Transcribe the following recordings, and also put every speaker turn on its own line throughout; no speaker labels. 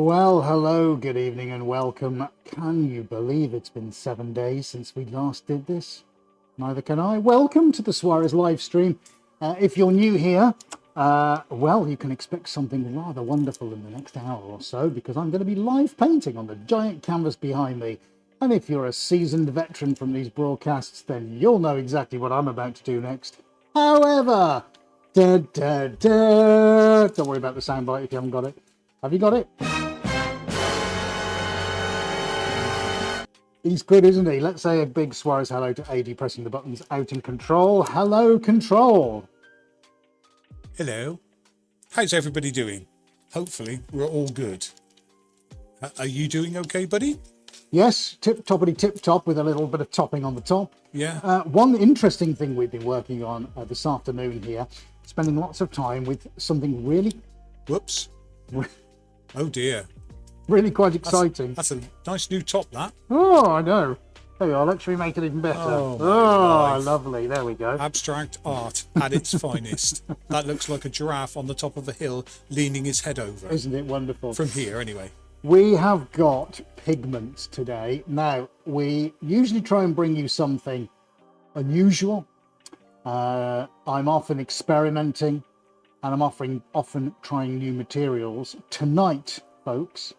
Well, hello, good evening, and welcome. Can you believe it's been 7 days since we last did this? Neither can I. Welcome to the Suarez live stream. If you're new here, well, you can expect something rather wonderful in the next hour or so, because I'm going to be live painting on the giant canvas behind me. And if you're a seasoned veteran from these broadcasts, then you'll know exactly what I'm about to do next. However, don't worry about the soundbite if you haven't got it. Have you got it? He's good, isn't he? Let's say a big Suarez hello to AD pressing the buttons out in control. Hello, control.
Hello. How's everybody doing? Hopefully we're all good. Are you doing okay, buddy?
Yes, tip-toppity tip-top with a little bit of topping on the top.
Yeah.
One interesting thing we've been working on this afternoon here, spending lots of time with something really...
Whoops. Oh dear.
Really quite exciting.
That's a nice new top, that.
Oh, I know. There we are. Let's remake it even better. Oh, lovely. There we go.
Abstract art at its finest. That looks like a giraffe on the top of a hill leaning his head over.
Isn't it wonderful?
From here, anyway.
We have got pigments today. Now, we usually try and bring you something unusual. I'm often experimenting, and I'm often trying new materials. Tonight, folks,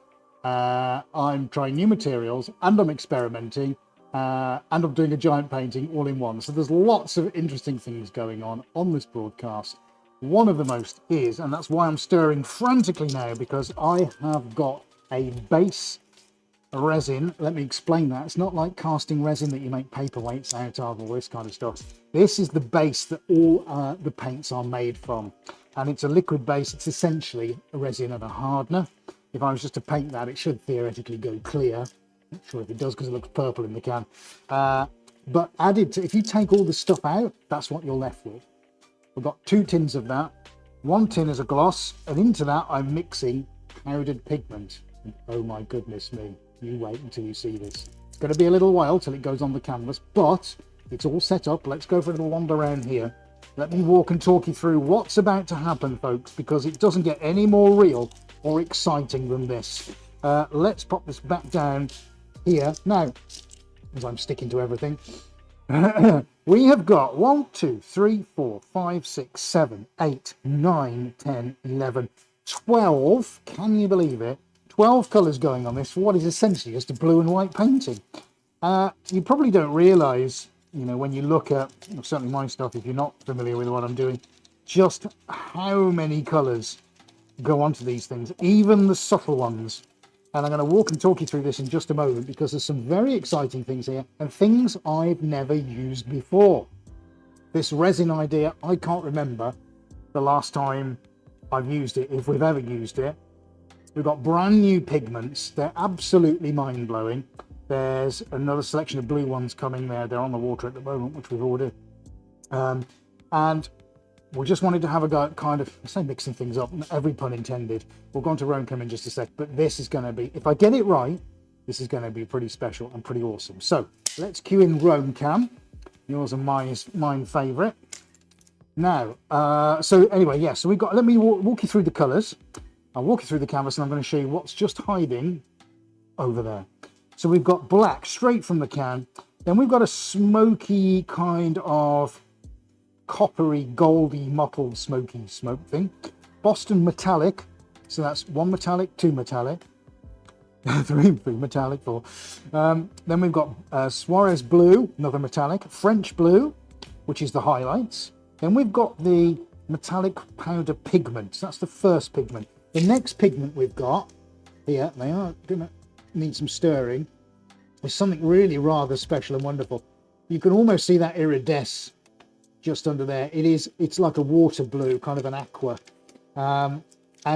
I'm trying new materials, and I'm experimenting, and I'm doing a giant painting all in one. So there's lots of interesting things going on this broadcast. One of the most is, and that's why I'm stirring frantically now, because I have got a base resin. Let me explain that. It's not like casting resin that you make paperweights out of, all this kind of stuff. This is the base that all the paints are made from, and it's a liquid base. It's essentially a resin and a hardener. If I was just to paint that, it should theoretically go clear. Not sure if it does because it looks purple in the can. But added to, if you take all the stuff out, that's what you're left with. We've got 2 tins of that. 1 tin is a gloss, and into that I'm mixing powdered pigment. And oh my goodness me, you wait until you see this. It's going to be a little while till it goes on the canvas, but it's all set up. Let's go for a little wander around here. Let me walk and talk you through what's about to happen, folks, because it doesn't get any more real or exciting than this. Let's pop this back down here. Now, as I'm sticking to everything, we have got 1, 2, 3, 4, 5, 6, 7, 8, 9, 10, 11, 12. Can you believe it? 12 colours going on this for what is essentially just a blue and white painting. You probably don't realise, you know, when you look at, certainly my stuff, if you're not familiar with what I'm doing, just how many colours go onto these things, even the subtle ones. And I'm going to walk and talk you through this in just a moment, because there's some very exciting things here and things I've never used before. This resin idea, I can't remember the last time I've used it, if we've ever used it. We've got brand new pigments. They're absolutely mind-blowing. There's another selection of blue ones coming there. They're on the water at the moment, which we've ordered. And we just wanted to have a go at kind of, I say mixing things up, every pun intended. We'll go on to Roncam in just a sec, but this is going to be, if I get it right, this is going to be pretty special and pretty awesome. So let's cue in Roncam. Yours and mine favourite. Now, so anyway, yeah, so we've got, let me walk you through the colours. I'll walk you through the canvas and I'm going to show you what's just hiding over there. So we've got black straight from the can. Then we've got a smoky kind of coppery, goldy, mottled, smoky smoke thing. Boston metallic. So that's 1 metallic, 2 metallic, 3 metallic, 4. Then we've got Suarez blue, another metallic, French blue, which is the highlights. Then we've got the metallic powder pigment. That's the first pigment. The next pigment we've got here, they are going to need some stirring, is something really rather special and wonderful. You can almost see that iridescence just under there. It's like a water blue, kind of an aqua. And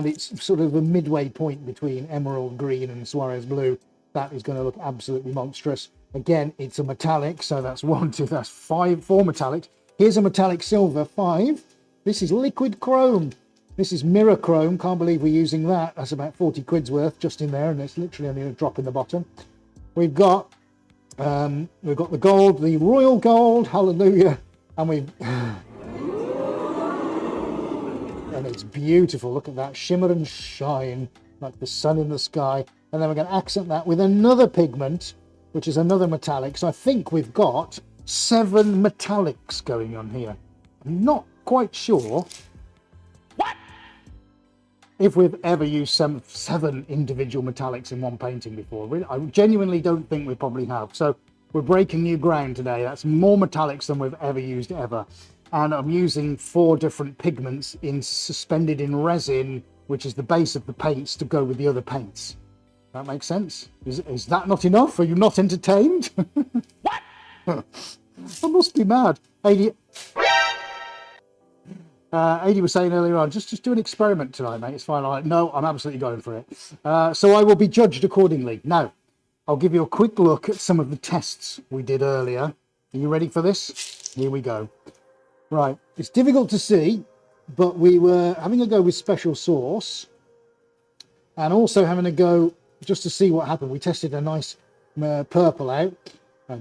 it's sort of a midway point between emerald green and Suarez blue. That is going to look absolutely monstrous. Again, it's a metallic, so that's 1, 2, that's 4 metallics. Here's a metallic silver, 5. This is liquid chrome. This is mirror chrome. Can't believe we're using that. That's about 40 quid's worth just in there, and it's literally only a drop in the bottom. We've got the gold, the royal gold, hallelujah, and and it's beautiful. Look at that shimmer and shine. like the sun in the sky. And then we're going to accent that with another pigment, which is another metallic. So I think we've got 7 metallics going on here. I'm not quite sure if we've ever used 7 individual metallics in one painting before. I genuinely don't think we probably have. So we're breaking new ground today. That's more metallics than we've ever used ever. And I'm using 4 different pigments suspended in resin, which is the base of the paints, to go with the other paints. That makes sense? Is that not enough? Are you not entertained? What? I must be mad. 80 was saying earlier on, just do an experiment tonight, mate. It's fine. I'm like, no, I'm absolutely going for it. So I will be judged accordingly. Now, I'll give you a quick look at some of the tests we did earlier. Are you ready for this? Here we go. Right, it's difficult to see, but we were having a go with special sauce and also having a go just to see what happened. We tested a nice purple out.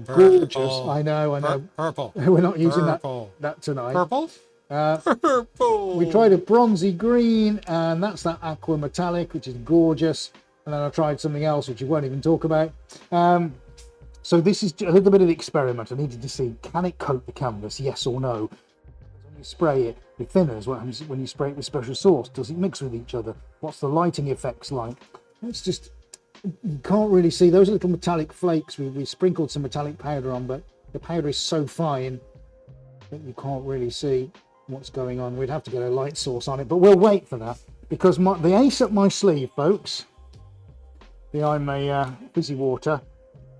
Gorgeous. I know.
Purple.
We're not using that tonight.
Purple? Purple.
We tried a bronzy green, and that's that aqua metallic, which is gorgeous. And then I tried something else, which we won't even talk about. So this is a little bit of the experiment. I needed to see, can it coat the canvas, yes or no? When you spray it with thinners, what happens when you spray it with special sauce? Does it mix with each other? What's the lighting effects like? It's just, you can't really see those little metallic flakes. We sprinkled some metallic powder on, but the powder is so fine that you can't really see what's going on. We'd have to get a light source on it, but we'll wait for that, because the ace up my sleeve, folks, behind my fizzy water,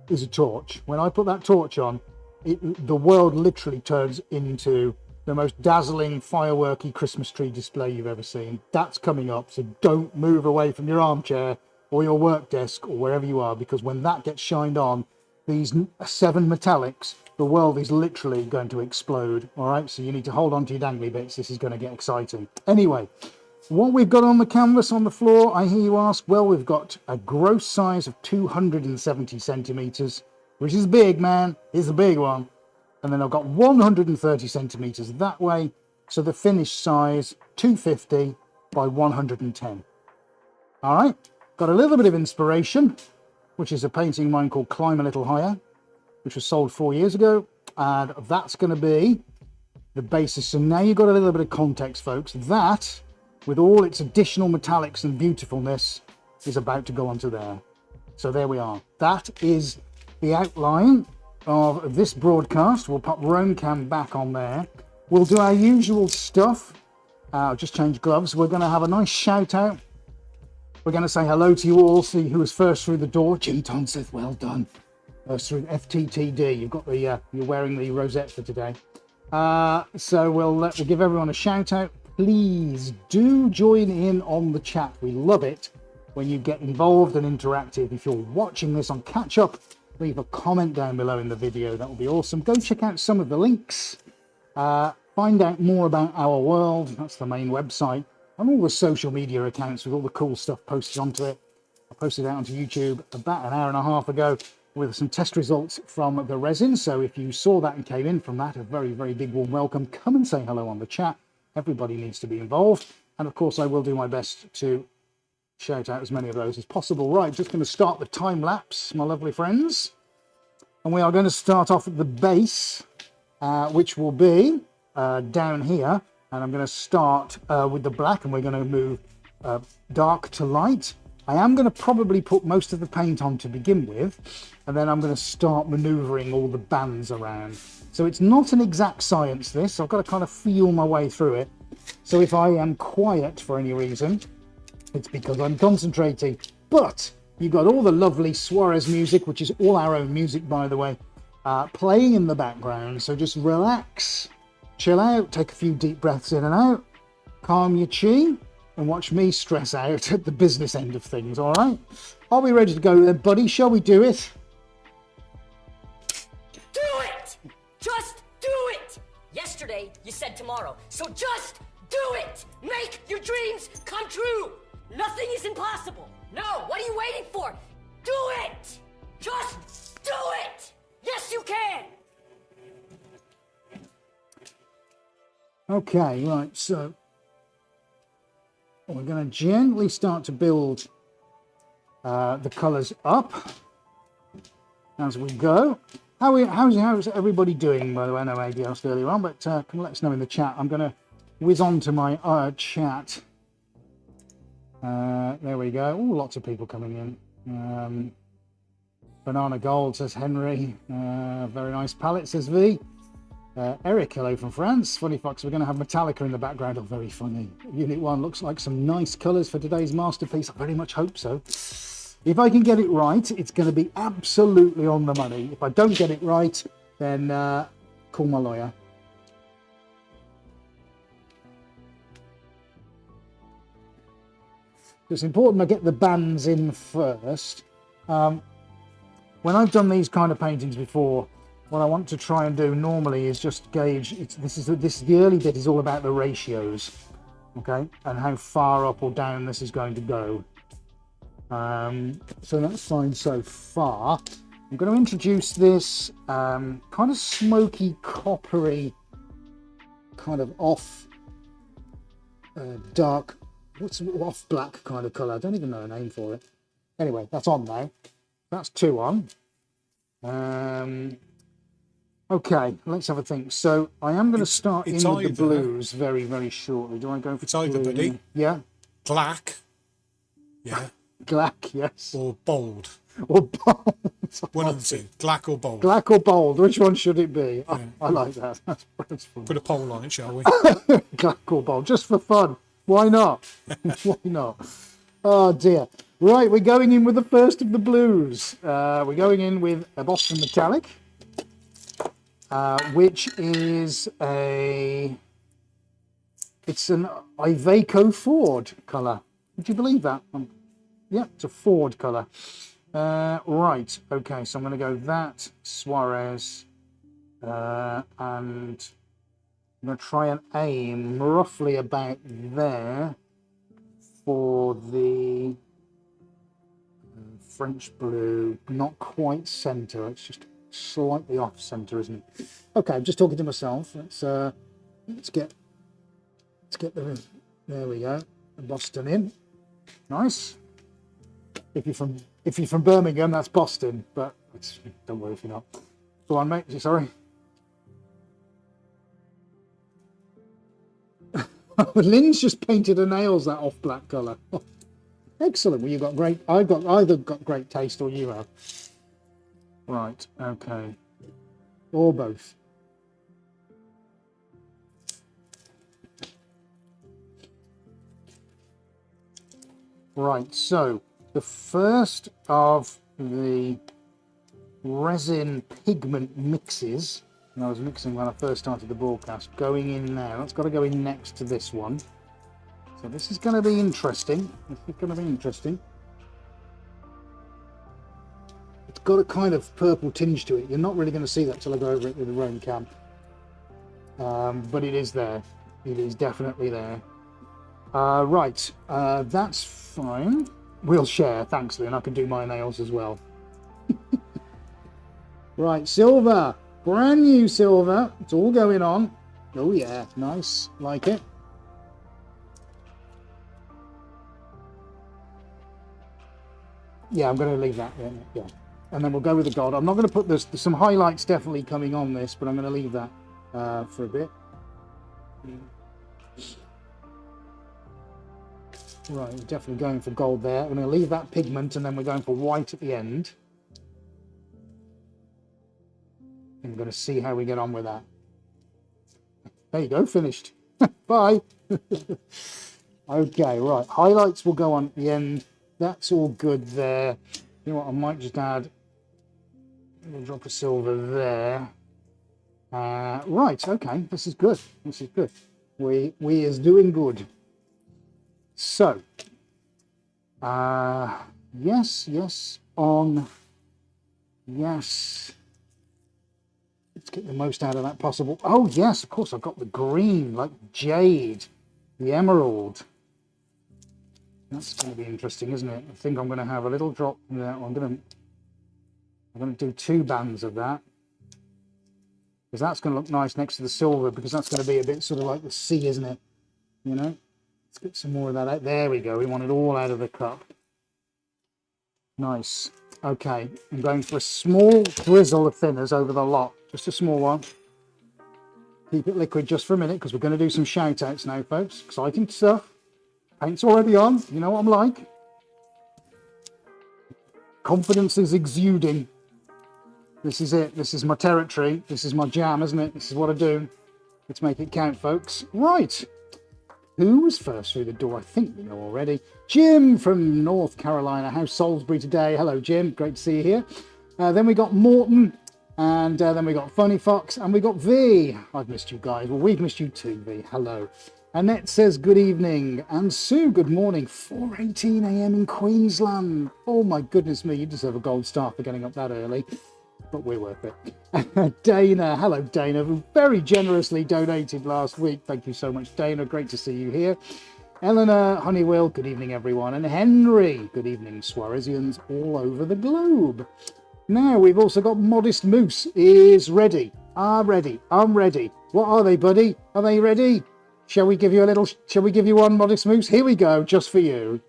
is a torch. When I put that torch on, the world literally turns into the most dazzling fireworky Christmas tree display you've ever seen. That's coming up, so don't move away from your armchair or your work desk or wherever you are, because when that gets shined on, these 7 metallics, the world is literally going to explode. All right, so you need to hold on to your dangly bits. This is going to get exciting. Anyway, what we've got on the canvas on the floor, I hear you ask. Well, we've got a gross size of 270 centimeters, which is big, man. It's a big one. And then I've got 130 centimeters that way. So the finished size, 250 by 110. All right, got a little bit of inspiration, which is a painting of mine called Climb a Little Higher, which was sold 4 years ago. And that's going to be the basis. So now you've got a little bit of context, folks. That, with all its additional metallics and beautifulness, is about to go onto there. So there we are. That is the outline of this broadcast. We'll pop RoamCam back on there. We'll do our usual stuff. I'll just change gloves. We're going to have a nice shout out. We're going to say hello to you all, see who was first through the door. Jim Tonseth, well done. Through FTTD. You've got the you're wearing the rosette for today. So we'll give everyone a shout out. Please do join in on the chat. We love it when you get involved and interactive. If you're watching this on catch up, leave a comment down below in the video. That will be awesome. Go check out some of the links. Find out more about our world. That's the main website. And all the social media accounts with all the cool stuff posted onto it. I posted it out onto YouTube about an hour and a half ago with some test results from the resin. So if you saw that and came in from that, a very, very big warm welcome. Come and say hello on the chat. Everybody needs to be involved. And of course, I will do my best to shout out as many of those as possible. Right, just going to start the time lapse, my lovely friends. And we are going to start off at the base, which will be down here. And I'm going to start with the black, and we're going to move dark to light. I am going to probably put most of the paint on to begin with, and then I'm going to start maneuvering all the bands around. So it's not an exact science, this. I've got to kind of feel my way through it. So if I am quiet for any reason, it's because I'm concentrating. But you've got all the lovely Suarez music, which is all our own music, by the way, playing in the background. So just relax, chill out, take a few deep breaths in and out, calm your chi, and watch me stress out at the business end of things, all right? Are we ready to go then, buddy? Shall we do it?
Do it! Just do it! Yesterday, you said tomorrow, so just do it! Make your dreams come true! Nothing is impossible! No, what are you waiting for? Do it! Just do it! Yes, you can!
Okay, right, so we're going to gently start to build the colours up as we go. How's everybody doing, by the way? I know AD asked earlier on, but can you let us know in the chat. I'm going to whiz on to my chat. There we go. Ooh, lots of people coming in. Banana Gold, says Henry. Very nice palette, says V. Eric, hello from France. Funny Fox, we're going to have Metallica in the background. Oh, very funny. Unit 1 looks like some nice colours for today's masterpiece. I very much hope so. If I can get it right, it's going to be absolutely on the money. If I don't get it right, then call my lawyer. It's important I get the bands in first. When I've done these kind of paintings before, what I want to try and do normally is just gauge. This is the early bit is all about the ratios, okay, and how far up or down this is going to go. So that's fine so far. I'm going to introduce this kind of smoky, coppery, kind of off dark. What's off black kind of colour? I don't even know a name for it. Anyway, that's on now. That's 2 on. Okay, let's have a think. So I am going to start in with the blues very, very shortly. Do I go for
It's either,
blue?
buddy.
Yeah.
Black. Yeah.
Black, yes.
Or bold.
Or bold.
One of the two. Black or bold.
Black or bold? Which one should it be? Yeah. I like that. That's fun.
Put a poll on it, shall we?
Black or bold, just for fun. Why not? Why not? Oh dear. Right, we're going in with the first of the blues. We're going in with a Boston Metallic, which is it's an Iveco Ford colour. Would you believe that? Yeah, it's a Ford colour. Right, okay, so I'm going to go that, Suarez, and I'm going to try and aim roughly about there for the French blue. Not quite centre, it's just slightly off centre, isn't it? Okay, I'm just talking to myself. Let's get the, there we go, Boston in. Nice. If you're from Birmingham, that's Boston, but don't worry if you're not. Go on, mate. Sorry. Lynn's just painted her nails that off black colour. Oh, excellent. Well, you've got great. I've either got great taste or you have. Right. Okay. Or both. Right. So the first of the resin pigment mixes, and I was mixing when I first started the broadcast, going in now. That's got to go in next to this one. So this is going to be interesting. It's got a kind of purple tinge to it. You're not really going to see that till I go over it with the Roam cam. But it is there. It is definitely there. Right, that's fine. We'll share. Thanks, Lynn. I can do my nails as well. Right, silver. Brand new silver. It's all going on. Oh, yeah. Nice. Like it. Yeah, I'm going to leave that in. Yeah. And then we'll go with the gold. I'm not going to put this. There's some highlights definitely coming on this, but I'm going to leave that for a bit. Right, we're definitely going for gold there. I'm going to leave that pigment, and then we're going for white at the end. And we're going to see how we get on with that. There you go, finished. Bye. Okay, right. Highlights will go on at the end. That's all good there. You know what? I might just add a little drop of silver there. Right. Okay. This is good. This is good. We is doing good. So, yes, on, yes. Let's get the most out of that possible. Oh, yes, of course, I've got the green, like jade, the emerald. That's going to be interesting, isn't it? I think I'm going to have a little drop there. I'm going to do 2 bands of that. Because that's going to look nice next to the silver, because that's going to be a bit sort of like the sea, isn't it? You know? Let's get some more of that out. There we go. We want it all out of the cup. Nice. Okay, I'm going for a small drizzle of thinners over the lot. Just a small one. Keep it liquid just for a minute because we're going to do some shout outs now, folks. Exciting stuff. Paint's already on. You know what I'm like. Confidence is exuding. This is it. This is my territory. This is my jam, isn't it? This is what I do. Let's make it count, folks. Right. Who was first through the door? I think we know already. Jim from North Carolina. How's Salisbury today? Hello, Jim. Great to see you here. Then we got Morton. And then we got Funny Fox. And we got V. I've missed you guys. Well, we've missed you too, V. Hello. Annette says good evening. And Sue, good morning. 4:18 a.m. in Queensland. Oh, my goodness me. You deserve a gold star for getting up that early. But we're worth it. Dana, hello Dana, who very generously donated last week. Thank you so much, Dana. Great to see you here. Eleanor Honeywell, good evening, everyone. And Henry, good evening, Suarezzians all over the globe. Now we've also got Modest Moose is ready. I'm ready. What are they, buddy? Are they ready? Shall we give you one, Modest Moose? Here we go, just for you.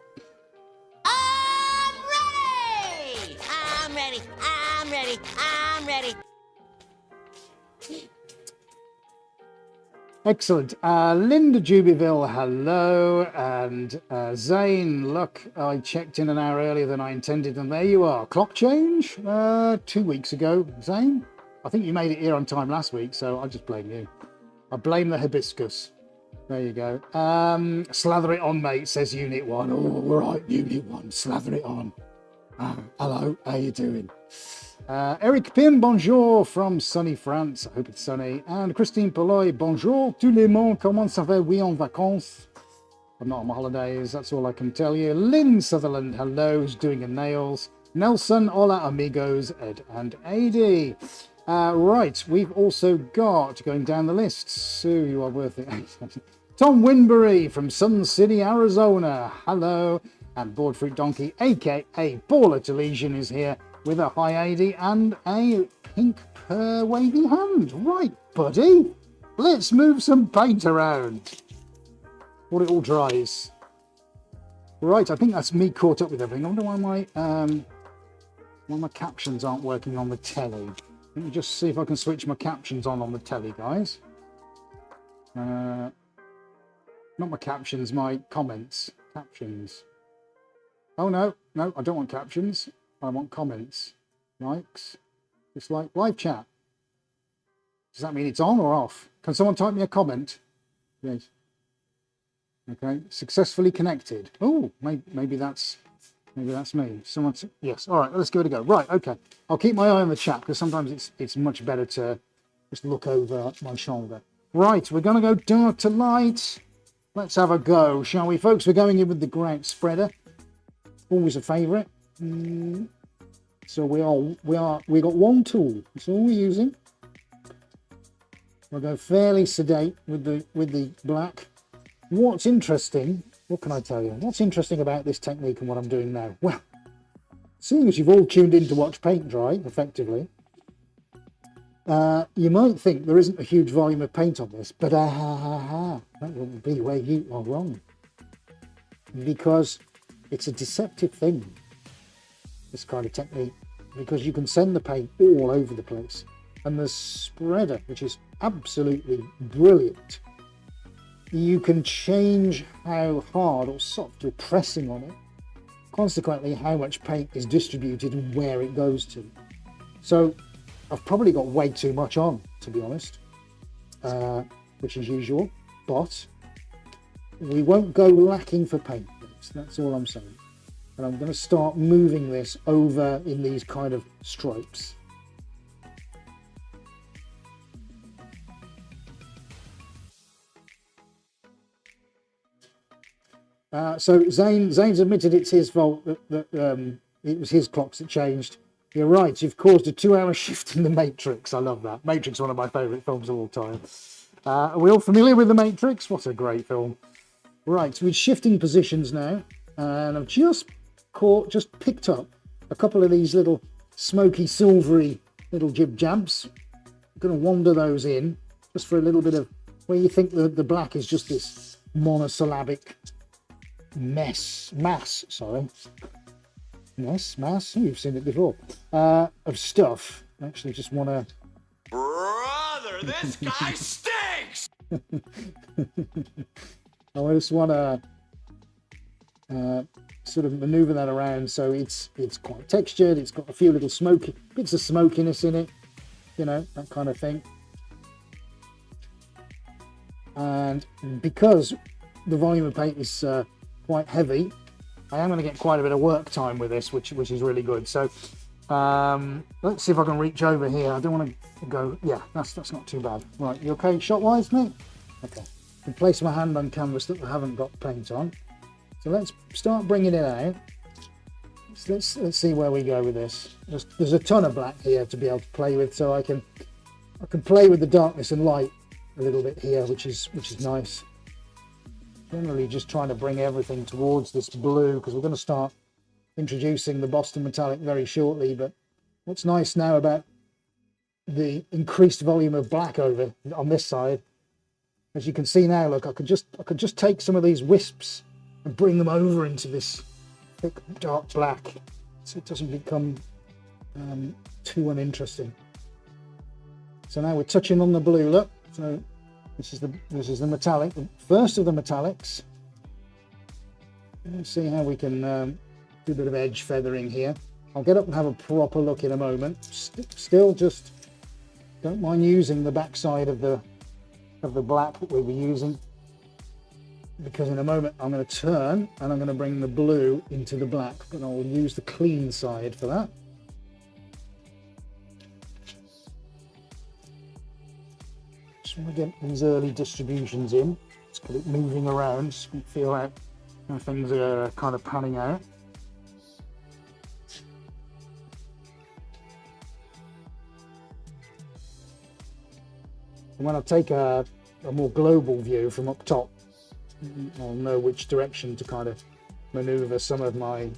Excellent. Linda Jubyville, hello. And Zane, look, I checked in an hour earlier than I intended, and there you are. Clock change 2 weeks ago. Zane, I think you made it here on time last week, so I just blame you. I blame the hibiscus. There you go. Slather it on, mate, says Unit 1. Oh, all right, Unit 1, slather it on. Hello, how you doing? Eric Pim, bonjour from sunny France. I hope it's sunny. And Christine Polloy, bonjour tous les monde. Comment ça va? Oui, en vacances. I'm not on my holidays, that's all I can tell you. Lynn Sutherland, hello, who's doing her nails. Nelson, hola amigos, Ed and Adi. Right, we've also got, going down the list, Sue, you are worth it. Tom Winbury from Sun City, Arizona, hello. And Boardfruit Donkey, aka Baller Talesian, is here with a high 80 and a pink wavy hand. Right, buddy, let's move some paint around while it all dries. Right, I think that's me caught up with everything. I wonder why my captions aren't working on the telly. Let me just see if I can switch my captions on the telly, guys. Not my captions, my comments. Captions. Oh, no, I don't want captions. I want comments, likes, just like live chat. Does that mean it's on or off? Can someone type me a comment? Yes. Okay, successfully connected. Oh, maybe that's me. Yes. All right, let's give it a go. Right. Okay. I'll keep my eye on the chat because sometimes it's much better to just look over my shoulder. Right, we're going to go dark to light. Let's have a go, shall we, folks? We're going in with the Grout spreader. Always a favourite. So we got one tool. That's all we're using. We'll go fairly sedate with the black. What's interesting? What can I tell you? What's interesting about this technique and what I'm doing now? Well, seeing as you've all tuned in to watch paint dry, effectively, you might think there isn't a huge volume of paint on this, but that wouldn't be where you are wrong, because it's a deceptive thing, this kind of technique, because you can send the paint all over the place. And the spreader, which is absolutely brilliant, you can change how hard or soft you're pressing on it, consequently how much paint is distributed and where it goes to. So I've probably got way too much on, to be honest, which is usual, but we won't go lacking for paint. That's all I'm saying. And I'm going to start moving this over in these kind of stripes. So Zane's admitted it's his fault that it was his clocks that changed. You're right, you've caused a 2-hour shift in The Matrix. I love that. Matrix, one of my favourite films of all time. Are we all familiar with The Matrix? What a great film. Right, so we're shifting positions now, and I've just picked up a couple of these little smoky, silvery little jib jabs. I'm going to wander those in just for a little bit of where you think the black is just this monosyllabic mass. Sorry. Yes, mass. Oh, you've seen it before. Of stuff. I actually just want to.
Brother, this guy stinks!
I just want to sort of maneuver that around so it's quite textured. It's got a few little smoky bits of smokiness in it, you know, that kind of thing. And because the volume of paint is quite heavy, I am going to get quite a bit of work time with this, which is really good. So let's see if I can reach over here. I don't want to go. Yeah, that's not too bad. Right, you okay shot wise, mate? Okay. I can place my hand on canvas that I haven't got paint on. So let's start bringing it out. Let's see where we go with this. There's a ton of black here to be able to play with, so I can play with the darkness and light a little bit here, which is nice. Generally just trying to bring everything towards this blue because we're going to start introducing the Boston metallic very shortly. But what's nice now about the increased volume of black over on this side, as you can see now, look, I could just take some of these wisps and bring them over into this thick dark black so it doesn't become too uninteresting. So now we're touching on the blue, look. So this is the metallic, the first of the metallics. Let's see how we can do a bit of edge feathering here. I'll get up and have a proper look in a moment. Still just don't mind using the backside of the black that we'll be using, because in a moment I'm going to turn and I'm going to bring the blue into the black, but I'll use the clean side for that. Just want to get these early distributions in. Just get it moving around, just feel out how things are kind of panning out. And when I take a more global view from up top, I'll know which direction to kind of maneuver some of my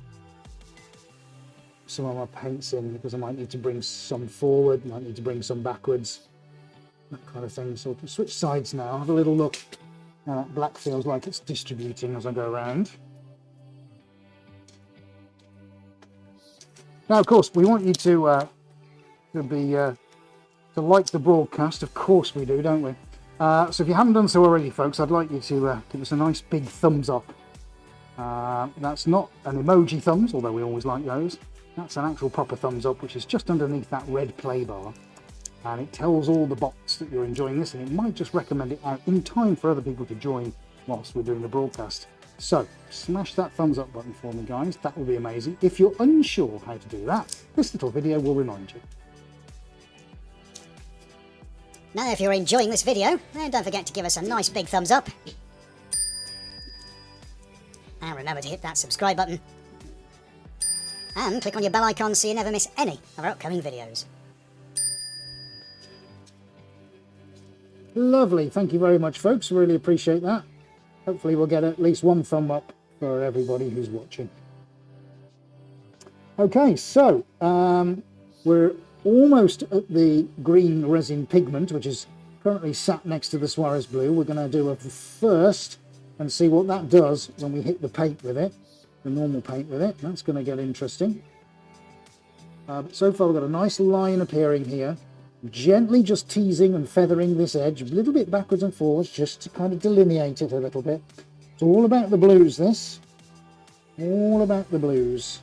paints in, because I might need to bring some forward, might need to bring some backwards, that kind of thing. So I can switch sides now, have a little look how that black feels like it's distributing as I go around. Now, of course, we want you to like the broadcast. Of course we do, don't we? So if you haven't done so already, folks, I'd like you to give us a nice big thumbs up. That's not an emoji thumbs, although we always like those. That's an actual proper thumbs up, which is just underneath that red play bar. And it tells all the bots that you're enjoying this, and it might just recommend it out in time for other people to join whilst we're doing the broadcast. So smash that thumbs up button for me, guys. That would be amazing. If you're unsure how to do that, this little video will remind you.
Now, if you're enjoying this video, then don't forget to give us a nice big thumbs up. And remember to hit that subscribe button. And click on your bell icon so you never miss any of our upcoming videos.
Lovely. Thank you very much, folks. Really appreciate that. Hopefully we'll get at least one thumb up for everybody who's watching. Okay, so we're almost at the green resin pigment, which is currently sat next to the Suarez blue. We're going to do a first and see what that does when we hit the paint with it, the normal paint with it. That's going to get interesting. But so far we've got a nice line appearing here. Gently just teasing and feathering this edge a little bit backwards and forwards, just to kind of delineate it a little bit. It's all about the blues, this. All about the blues.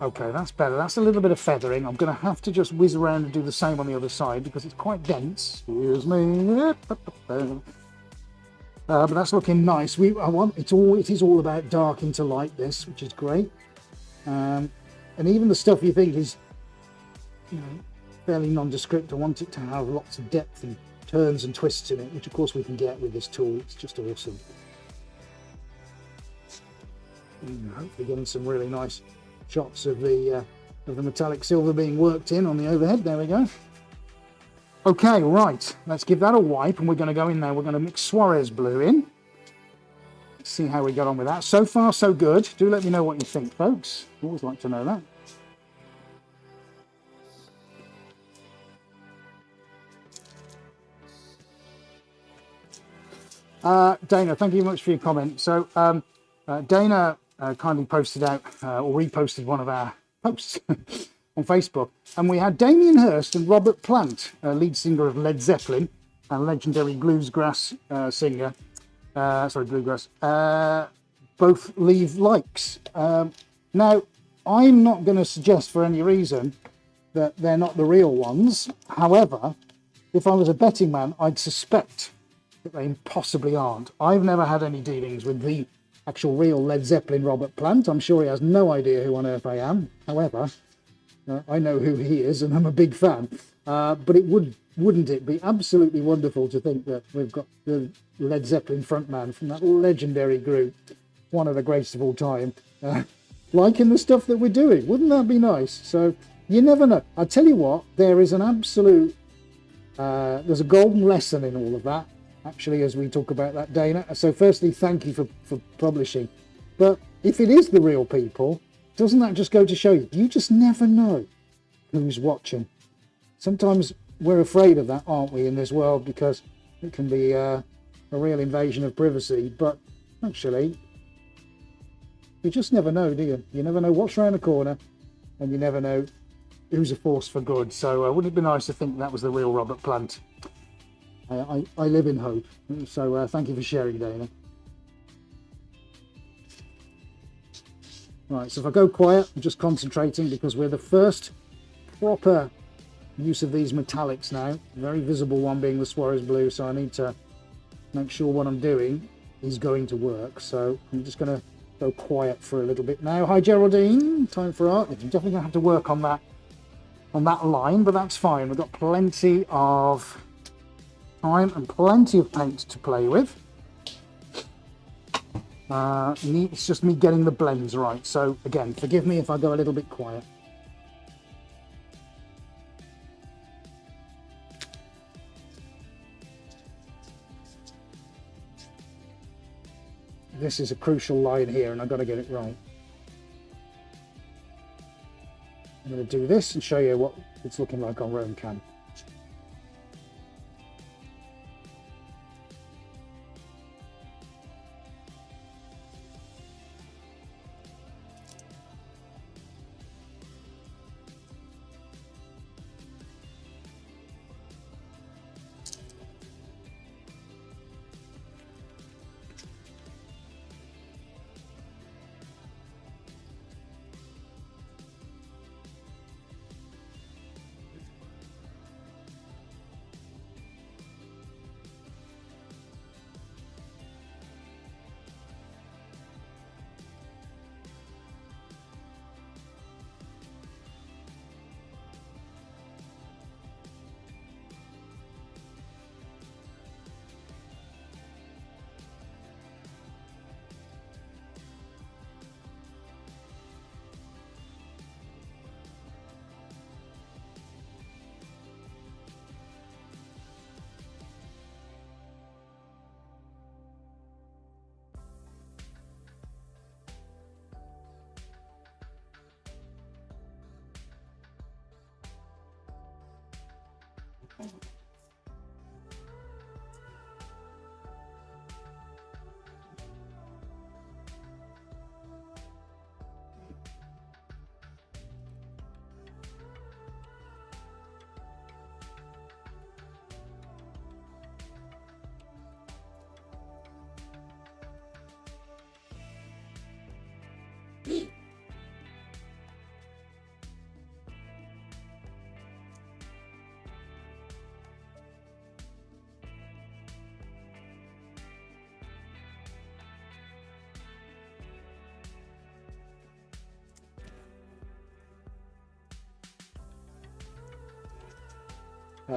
Okay, that's better. That's a little bit of feathering. I'm going to have to just whiz around and do the same on the other side because it's quite dense. Excuse me. But that's looking nice. It is all about dark into light, this, which is great. And even the stuff you think is, you know, fairly nondescript, I want it to have lots of depth and turns and twists in it, which of course we can get with this tool. It's just awesome. And hopefully getting some really nice shots of the metallic silver being worked in on the overhead. There we go. Okay, right, let's give that a wipe, and we're going to go in there. We're going to mix Suarez blue in. Let's see how we get on with that. So far, so good. Do let me know what you think, folks. Always like to know that. Dana, thank you very much for your comment. So Dana kindly posted out or reposted one of our posts on Facebook, and we had Damien Hirst and Robert Plant, lead singer of Led Zeppelin and legendary bluegrass singer, bluegrass, both leave likes. Now, I'm not going to suggest for any reason that they're not the real ones. However, if I was a betting man, I'd suspect that they possibly aren't. I've never had any dealings with the actual real Led Zeppelin Robert Plant. I'm sure he has no idea who on earth I am. However, I know who he is and I'm a big fan. But wouldn't it be absolutely wonderful to think that we've got the Led Zeppelin frontman from that legendary group, one of the greatest of all time, liking the stuff that we're doing? Wouldn't that be nice? So you never know. I tell you what, there is an absolute, there's a golden lesson in all of that, actually, as we talk about that, Dana. So firstly, thank you for publishing. But if it is the real people, doesn't that just go to show you just never know who's watching? Sometimes we're afraid of that, aren't we, in this world, because it can be a real invasion of privacy. But actually, you just never know, do you? You never know what's around the corner, and you never know who's a force for good. So wouldn't it be nice to think that was the real Robert Plant? I live in hope. So thank you for sharing, Dana. Right, so if I go quiet, I'm just concentrating because we're the first proper use of these metallics now. Very visible one being the Suarez Blue, so I need to make sure what I'm doing is going to work. So I'm just going to go quiet for a little bit now. Hi Geraldine, time for art. You're definitely going to have to work on that line, but that's fine. We've got plenty of time and plenty of paint to play with. It's just me getting the blends right. So again, forgive me if I go a little bit quiet. This is a crucial line here and I've got to get it right. I'm going to do this and show you what it's looking like on Rome Cam.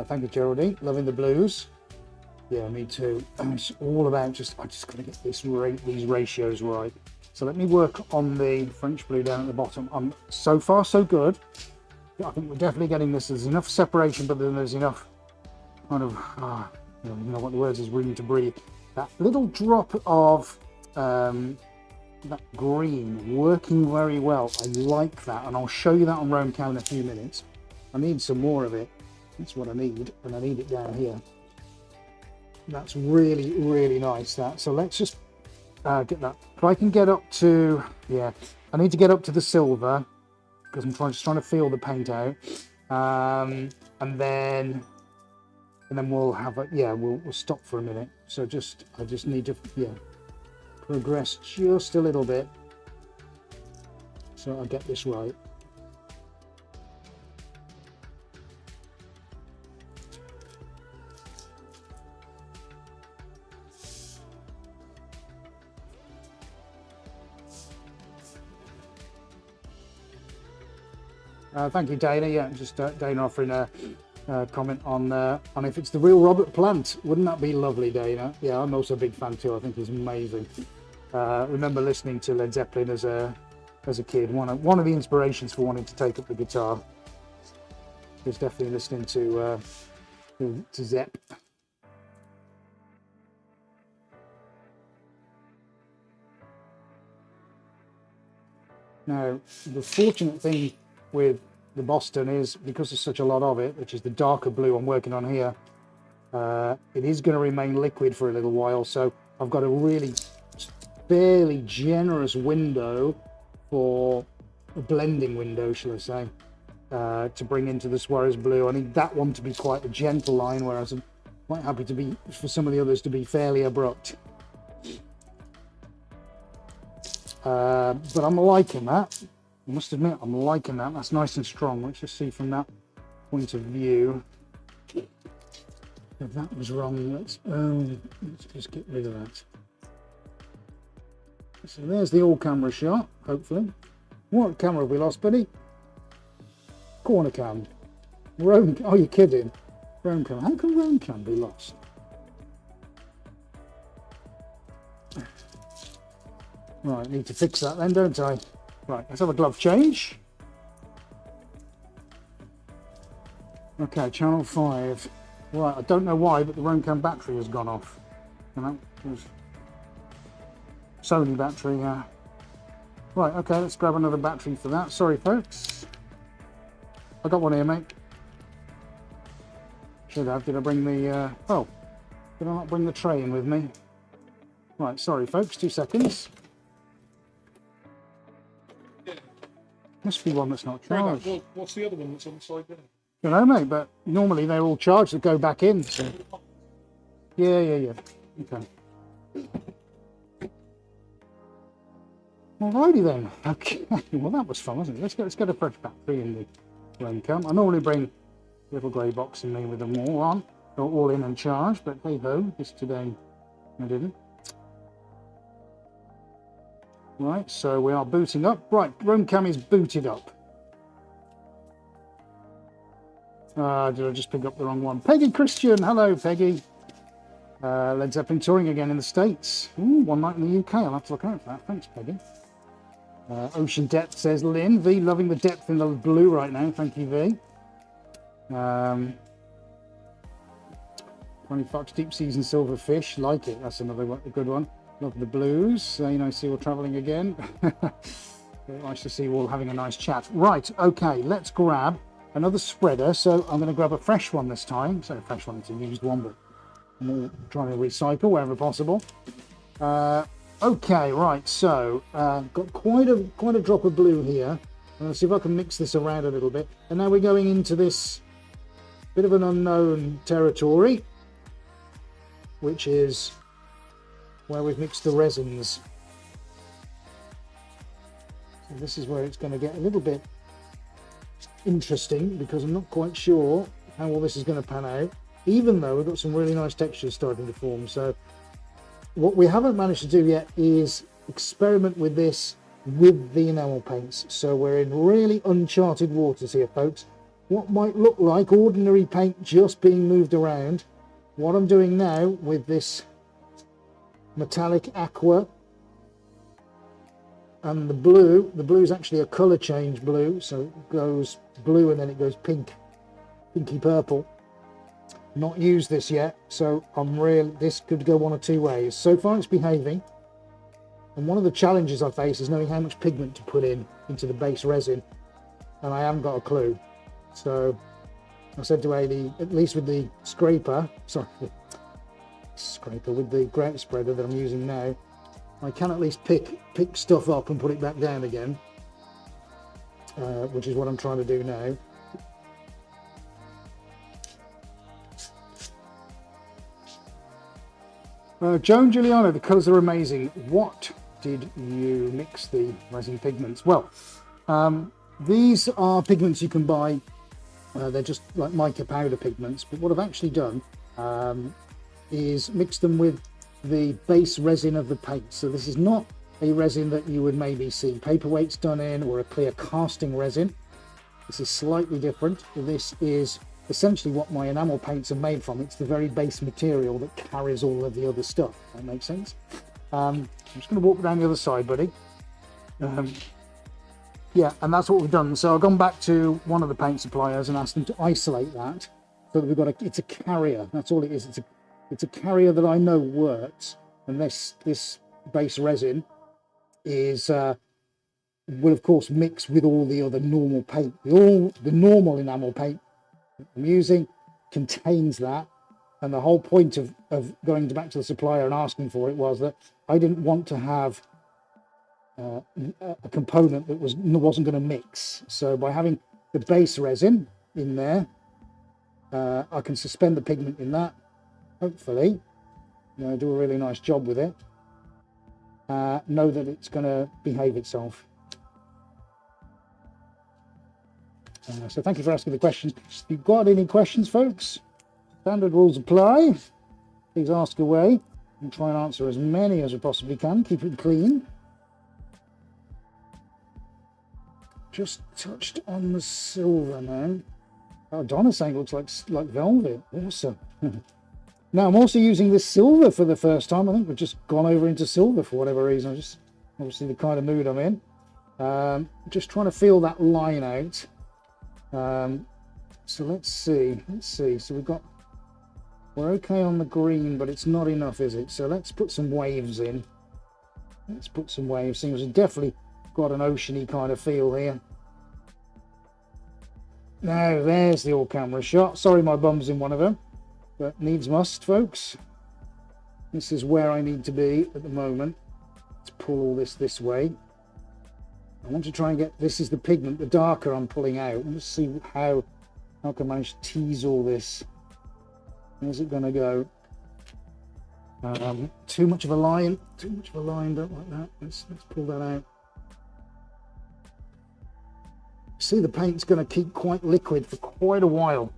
Thank you, Geraldine. Loving the blues. Yeah, me too. It's all about I just got to get these ratios right. So let me work on the French blue down at the bottom. So far so good. I think we're definitely getting this. There's enough separation, but then there's enough kind of, you know what the words is, room to breathe. That little drop of that green working very well. I like that, and I'll show you that on Rome Cam in a few minutes. I need some more of it. That's what I need, and I need it down here. That's really, really nice, that. So let's just get that. If I can get up to, yeah, I need to get up to the silver because I'm just trying to feel the paint out. And then we'll have a, yeah, we'll stop for a minute. So I just need to, yeah, progress just a little bit so I get this right. Thank you, Dana. Yeah, just Dana offering a comment on if it's the real Robert Plant. Wouldn't that be lovely, Dana? Yeah, I'm also a big fan too. I think he's amazing. Remember listening to Led Zeppelin as a kid. One of the inspirations for wanting to take up the guitar was definitely listening to Zepp. Now, the fortunate thing with the Boston is, because there's such a lot of it, which is the darker blue I'm working on here, it is going to remain liquid for a little while. So I've got a really fairly generous window for a blending window, shall I say, to bring into the Suarez blue. I need that one to be quite a gentle line, whereas I'm quite happy to be, for some of the others to be fairly abrupt. But I'm liking that. I must admit, I'm liking that. That's nice and strong. Let's just see from that point of view. If that was wrong, let's just get rid of that. So there's the all-camera shot, hopefully. What camera have we lost, buddy? Corner cam. Roam. Oh, you're kidding. Roam cam. How can roam cam be lost? Right, need to fix that then, don't I? Right, let's have a glove change. Okay, channel 5. Right, I don't know why, but the roam cam battery has gone off. And that was Sony battery. Right, okay, let's grab another battery for that. Sorry, folks. I got one here, mate. Should have. Did I bring the... oh, did I not bring the tray in with me? Right, sorry, folks. 2 seconds. Must be one that's not charged.
Well, what's the other one that's on the side there?
You know, mate, but normally they're all charged that go back in. So. Yeah. Okay. Alrighty then. Okay. Well, that was fun, wasn't it? Let's get a fresh battery in the rain cam. I normally bring a little grey box in me with them all on, or all in and charged, but hey ho, this today I didn't. Right, so we are booting up. Right, roam cam is booted up. Did I just pick up the wrong one? Peggy Christian, hello Peggy. Led Zeppelin touring again in the States. Ooh, one night in the UK, I'll have to look out for that. Thanks, Peggy. Ocean Depth says Lynn. V, loving the depth in the blue right now. Thank you, V. 20 Fox Deep Season Silverfish, like it. That's another good one. Love the blues. You know, see we're traveling again. Nice to see you all having a nice chat. Right, okay, let's grab another spreader. So I'm going to grab a fresh one this time. So a fresh one, it's a used one, but I'm trying to recycle wherever possible. Okay, right, so got quite a drop of blue here. Let's see if I can mix this around a little bit. And now we're going into this bit of an unknown territory, which is where we've mixed the resins. So this is where it's going to get a little bit interesting, because I'm not quite sure how all this is going to pan out, even though we've got some really nice textures starting to form. So what we haven't managed to do yet is experiment with this with the enamel paints. So we're in really uncharted waters here, folks. What might look like ordinary paint just being moved around, what I'm doing now with this metallic aqua and the blue is actually a color change blue, so it goes blue and then it goes pinky purple. Not used this yet, so this could go one or two ways. So far it's behaving, and one of the challenges I face is knowing how much pigment to put into the base resin, and I haven't got a clue. So I said to Ailey, at least with the scraper, sorry, scraper with the grout spreader that I'm using now, I can at least pick stuff up and put it back down again, which is what I'm trying to do now. Joan Giuliano, the colours are amazing. What did you mix the resin pigments? Well, these are pigments you can buy. They're just like mica powder pigments, but what I've actually done is mix them with the base resin of the paint. So this is not a resin that you would maybe see paperweights done in, or a clear casting resin. This is slightly different. This is essentially what my enamel paints are made from. It's the very base material that carries all of the other stuff. That makes sense. I'm just going to walk down the other side, buddy. Yeah, and that's what we've done. So I've gone back to one of the paint suppliers and asked them to isolate that, so that we've got it's a carrier. That's all it is. It's a carrier that I know works, and this base resin is will of course mix with all the other normal paint. The normal enamel paint I'm using contains that, and the whole point of going back to the supplier and asking for it was that I didn't want to have a component that wasn't going to mix. So by having the base resin in there, I can suspend the pigment in that, hopefully, do a really nice job with it, know that it's going to behave itself. So thank you for asking the question. If you've got any questions, folks, standard rules apply. Please ask away and try and answer as many as we possibly can. Keep it clean. Just touched on the silver now. Oh, Donna's saying it looks like velvet. Awesome. Now I'm also using this silver for the first time. I think we've just gone over into silver for whatever reason. Just obviously the kind of mood I'm in. Just trying to feel that line out. So let's see. So we're okay on the green, but it's not enough, is it? So let's put some waves in. Seems we've definitely got an oceany kind of feel here. Now there's the all camera shot. Sorry my bum's in one of them, but needs must, folks. This is where I need to be at the moment. Let's pull all this way. I want to try and get, this is the pigment, the darker I'm pulling out. Let's see how I can manage to tease all this. Where's it going to go? Too much of a line, don't like that. Let's pull that out. See, the paint's going to keep quite liquid for quite a while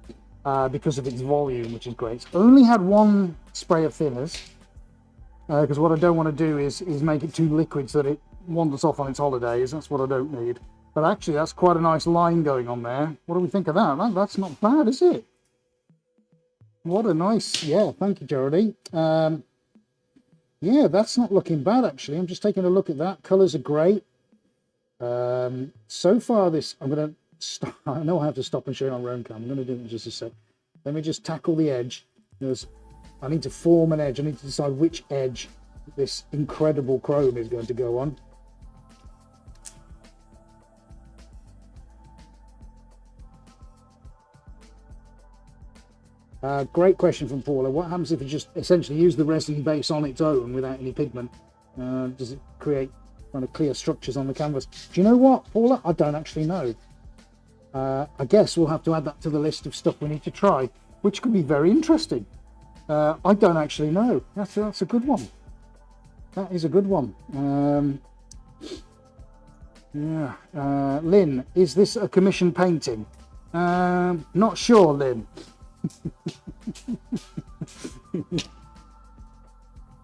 because of its volume, which is great. It's only had one spray of thinners because what I don't want to do is make it too liquid so that it wanders off on its holidays. That's what I don't need. But actually, that's quite a nice line going on there. What do we think of that? That's not bad, is it? What a nice, yeah, thank you, Geraldine. Yeah, that's not looking bad, actually. I'm just taking a look at that. Colours are great. So far, I'm going to stop. I know I have to stop and show you on roam cam. I'm going to do it in just a sec. Let me just tackle the edge. I need to form an edge. I need to decide which edge this incredible chrome is going to go on. Great question from Paula. What happens if you just essentially use the resin base on its own without any pigment? Does it create kind of clear structures on the canvas? Do you know what, Paula? I don't actually know. I guess we'll have to add that to the list of stuff we need to try, which could be very interesting. I don't actually know. That's a good one. That is a good one. Yeah. Lynn, is this a commission painting? Not sure, Lynn.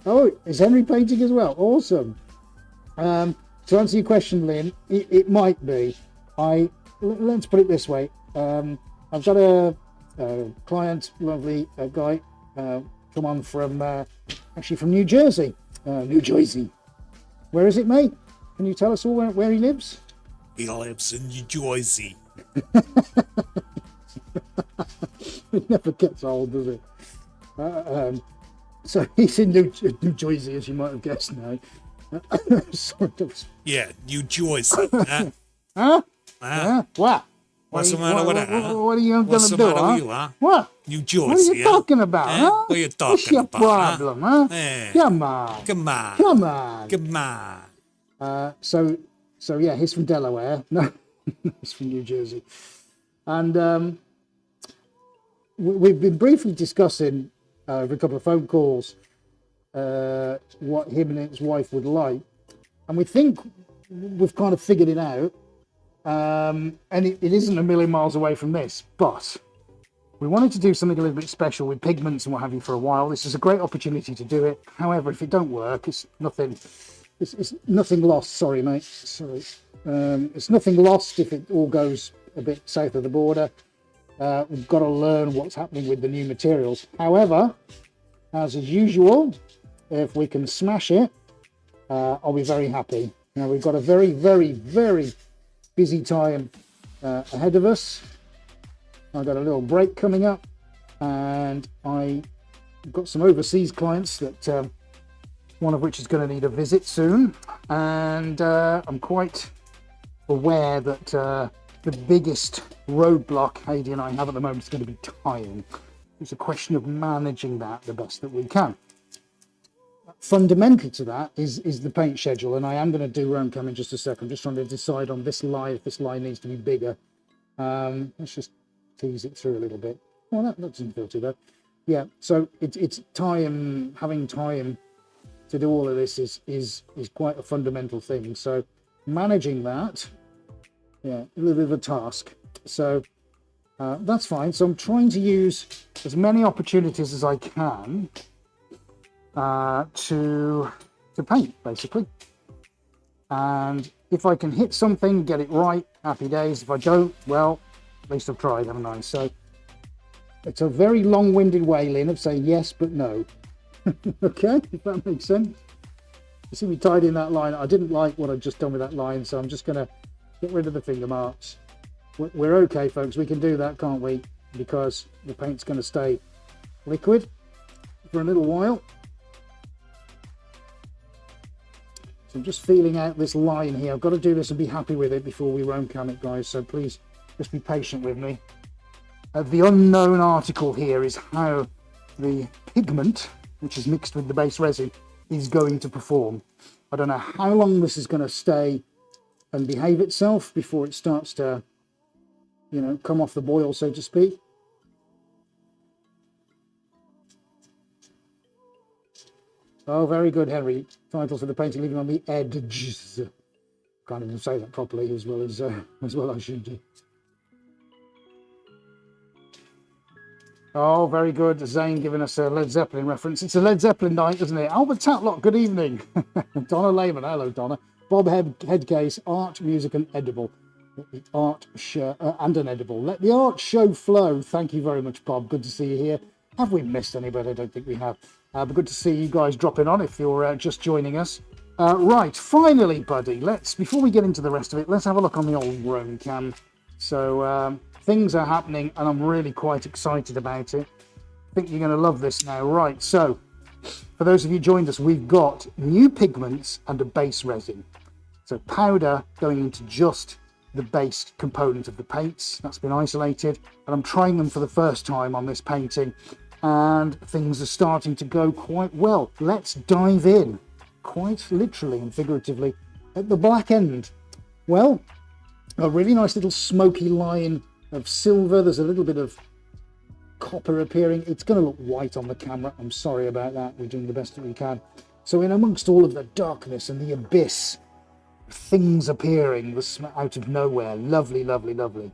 Oh, is Henry painting as well? Awesome. To answer your question, Lynn, it might be. Let's put it this way. I've got a client, lovely guy, come on from actually from New Jersey. New Jersey. Where is it, mate? Can you tell us all where he lives?
He lives in New Jersey.
It never gets old, does it? So he's in New Jersey, as you might have guessed now. Sorry,
Yeah, New Jersey.
Huh? What?
What's the matter with that, huh?
What are you
What's
gonna
the
do,
matter
huh?
with you, huh?
What?
You
What
George,
are you talking about,
Eh?
huh?
What are you
What's
talking
your
about, huh?
problem, huh?
Eh.
Come on.
Come on.
Come on.
Come on.
So yeah, he's from Delaware. No, he's from New Jersey. And we've been briefly discussing over a couple of phone calls what him and his wife would like. And we think we've kind of figured it out. And it isn't a million miles away from this, but we wanted to do something a little bit special with pigments and what have you for a while. This is a great opportunity to do it. However, if it don't work, it's nothing lost. Sorry, mate. Sorry. It's nothing lost if it all goes a bit south of the border. We've got to learn what's happening with the new materials. However, as usual, if we can smash it, I'll be very happy. Now, we've got a very, very, very busy time ahead of us. I've got a little break coming up, and I've got some overseas clients that one of which is going to need a visit soon, and I'm quite aware that the biggest roadblock Heidi and I have at the moment is going to be time. It's a question of managing that the best that we can. Fundamental to that is the paint schedule, and I am going to do Rome Cam in just a second. I'm just trying to decide on this line, if this line needs to be bigger. Let's just tease it through a little bit. Well, that doesn't feel too bad. Yeah, so it's time, having time to do all of this is quite a fundamental thing. So managing that, yeah, a little bit of a task. So that's fine. So I'm trying to use as many opportunities as I can to paint, basically. And if I can hit something, get it right, happy days. If I don't, well, at least I've tried, haven't I? So it's a very long-winded way, Lynn, of saying yes but no. Okay, if that makes sense. You see me tied in that line. I didn't like what I'd just done with that line, so I'm just going to get rid of the finger marks. We're okay, folks. We can do that, can't we? Because the paint's going to stay liquid for a little while. So I'm just feeling out this line here. I've got to do this and be happy with it before we Rome Cam it, guys. So please just be patient with me. The unknown article here is how the pigment, which is mixed with the base resin, is going to perform. I don't know how long this is going to stay and behave itself before it starts to, you know, come off the boil, so to speak. Oh, very good, Henry. Title for the painting, leaving on the edges. Can't even say that properly as well I should do. Oh, very good. Zane giving us a Led Zeppelin reference. It's a Led Zeppelin night, isn't it? Albert Tatlock, good evening. Donna Lehman, hello, Donna. Bob Headcase, art, music, and edible. The art show, and an edible. Let the art show flow. Thank you very much, Bob. Good to see you here. Have we missed anybody? I don't think we have. But good to see you guys dropping on if you're just joining us. Right, finally, buddy. Before we get into the rest of it, let's have a look on the old Rome Cam. So, things are happening, and I'm really quite excited about it. I think you're going to love this now. Right, so for those of you joined us, we've got new pigments and a base resin. So powder going into just the base component of the paints. That's been isolated, and I'm trying them for the first time on this painting, and things are starting to go quite well. Let's dive in, quite literally and figuratively, at the black end. Well, a really nice little smoky line of silver. There's a little bit of copper appearing. It's going to look white on the camera. I'm sorry about that. We're doing the best that we can. So in amongst all of the darkness and the abyss, things appearing out of nowhere. Lovely, lovely, lovely.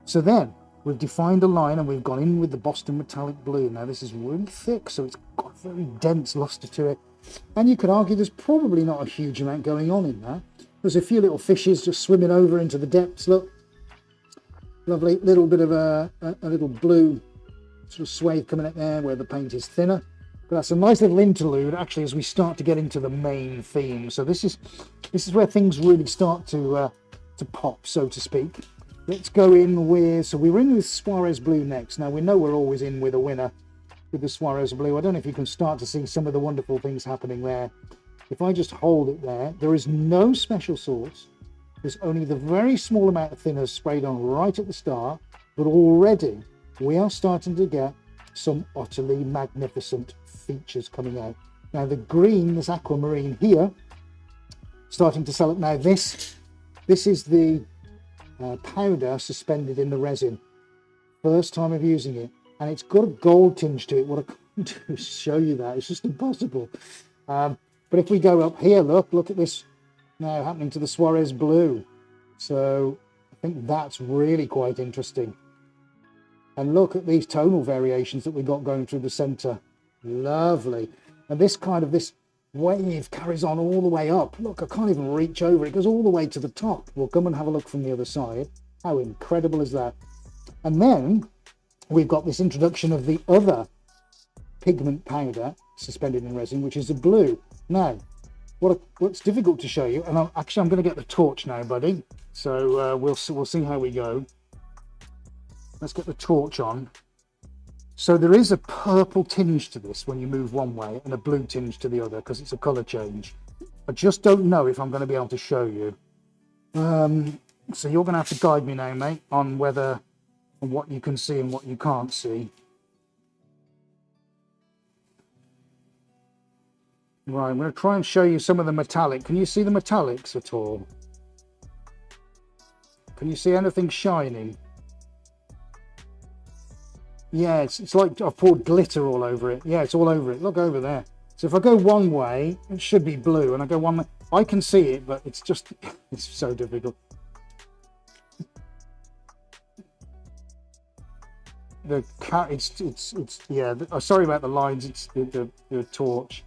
So then we've defined a line and we've gone in with the Boston metallic blue. Now this is really thick, so it's got a very dense luster to it. And you could argue there's probably not a huge amount going on in there. There's a few little fishes just swimming over into the depths. Look. Lovely, little bit of a little blue sort of swathe coming out there where the paint is thinner. But that's a nice little interlude, actually, as we start to get into the main theme. So this is where things really start to pop, so to speak. Let's go in with, so we were in with Suarez Blue next. Now we know we're always in with a winner with the Suarez Blue. I don't know if you can start to see some of the wonderful things happening there. If I just hold it there is no special sauce. There's only the very small amount of thinner sprayed on right at the start, but already we are starting to get some utterly magnificent features coming out. Now the green, this aquamarine here, starting to sell it now. This is the powder suspended in the resin. First time of using it, and it's got a gold tinge to it. What I can't do is show you that, it's just impossible. But if we go up here, look at this now happening to the Suarez blue. So I think that's really quite interesting. And look at these tonal variations that we got going through the center. Lovely. And this wave carries on all the way up. Look, I can't even reach over. It goes all the way to the top. We'll come and have a look from the other side. How incredible is that? And then we've got this introduction of the other pigment powder suspended in resin, which is the blue. Now, what's difficult to show you, and I'm going to get the torch now, buddy. So we'll see how we go. Let's get the torch on. So there is a purple tinge to this when you move one way and a blue tinge to the other because it's a color change. I just don't know if I'm going to be able to show you. So you're going to have to guide me now, mate, on what you can see and what you can't see. Right, I'm going to try and show you some of the metallic. Can you see the metallics at all? Can you see anything shining? Yeah, it's like I've poured glitter all over it. Yeah, it's all over it. Look over there. So if I go one way, it should be blue, and I go one way, I can see it, but it's just, it's so difficult. Sorry about the lines. It's the torch.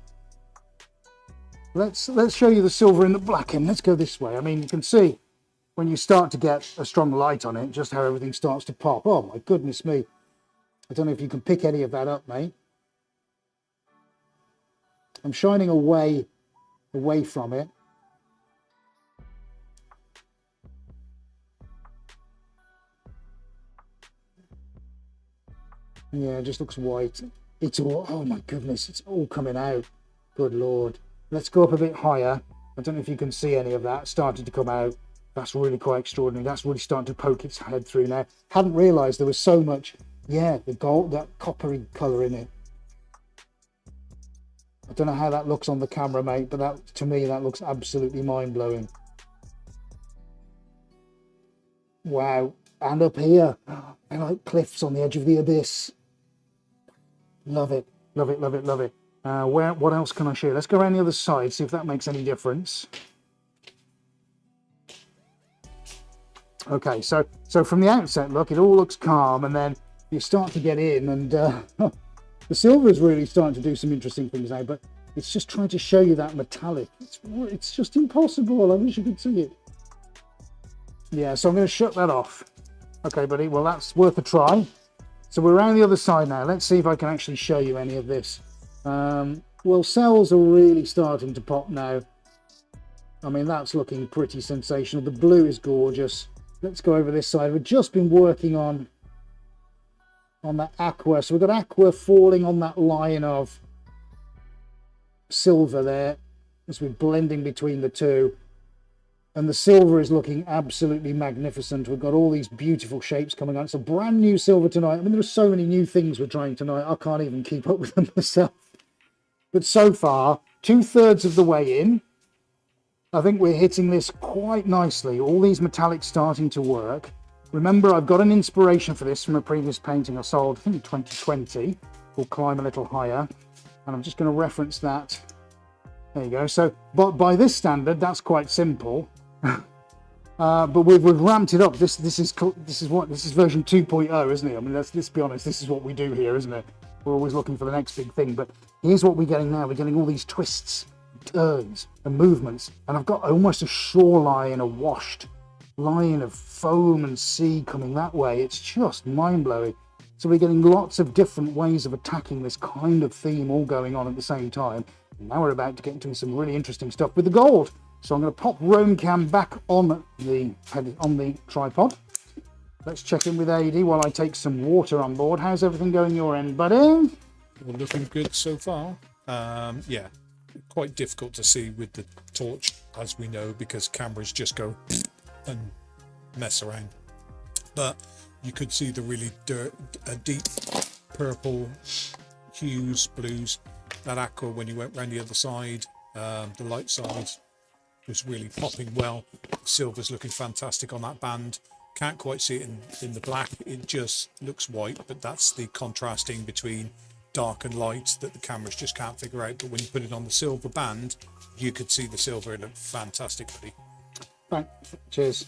Let's show you the silver and the black, and let's go this way. I mean, you can see when you start to get a strong light on it, just how everything starts to pop. Oh my goodness me. I don't know if you can pick any of that up, mate. I'm shining away from it. Yeah, it just looks white. It's all, oh my goodness, it's all coming out. Good Lord. Let's go up a bit higher. I don't know if you can see any of that starting to come out. That's really quite extraordinary. That's really starting to poke its head through now. Hadn't realised there was so much. Yeah, the gold, that coppery colour in it. I don't know how that looks on the camera, mate, but that, to me, that looks absolutely mind-blowing. Wow. And up here, they're like cliffs on the edge of the abyss. Love it, love it, love it, love it. What else can I show you? Let's go around the other side, see if that makes any difference. Okay, so from the outset, look, it all looks calm, and then you start to get in, and the silver is really starting to do some interesting things now, but it's just trying to show you that metallic. It's just impossible. I wish you could see it. Yeah, so I'm going to shut that off. Okay, buddy, well, that's worth a try. So we're around the other side now. Let's see if I can actually show you any of this. Well, cells are really starting to pop now. I mean, that's looking pretty sensational. The blue is gorgeous. Let's go over this side. We've just been working on that aqua. So we've got aqua falling on that line of silver there as we're blending between the two. And the silver is looking absolutely magnificent. We've got all these beautiful shapes coming on. It's a brand new silver tonight. I mean, there are so many new things we're trying tonight. I can't even keep up with them myself. But so far, 2/3 of the way in, I think we're hitting this quite nicely. All these metallics starting to work. Remember, I've got an inspiration for this from a previous painting I sold, I think in 2020, called Climb a Little Higher. And I'm just going to reference that. There you go. So, but by this standard, that's quite simple. But we've ramped it up. This is version 2.0, isn't it? I mean, let's be honest. This is what we do here, isn't it? We're always looking for the next big thing. But here's what we're getting now. We're getting all these twists, turns, and movements. And I've got almost a shoreline, a washed line of foam and sea coming that way. It's just mind-blowing. So we're getting lots of different ways of attacking this kind of theme all going on at the same time. And now we're about to get into some really interesting stuff with the gold. So I'm going to pop Roam Cam back on the tripod. Let's check in with AD while I take some water on board. How's everything going your end, buddy?
We're looking good so far. Yeah, quite difficult to see with the torch, as we know, because cameras just go and mess around. But you could see the really deep purple hues, blues, that aqua when you went round the other side, the light side was really popping well. Silver's looking fantastic on that band. Can't quite see it in the black, it just looks white, but that's the contrasting between dark and light that the cameras just can't figure out. But when you put it on the silver band, you could see the silver. It looked fantastic, buddy.
Cheers.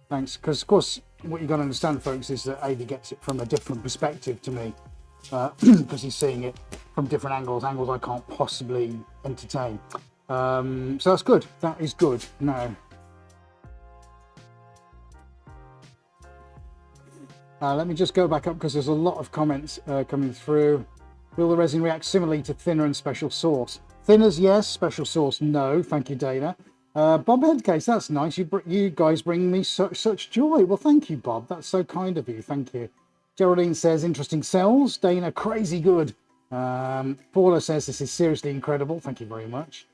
Thanks. Because, of course, what you've got to understand, folks, is that Adi gets it from a different perspective to me, because he's seeing it from different angles I can't possibly entertain. So that's good. That is good. Now, let me just go back up because there's a lot of comments coming through. Will the resin react similarly to thinner and special sauce? Thinners, yes. Special sauce, no. Thank you, Dana. Bob Headcase, that's nice. You guys bring me such joy. Well, thank you, Bob. That's so kind of you. Thank you. Geraldine says, interesting cells. Dana, crazy good. Paula says, this is seriously incredible. Thank you very much.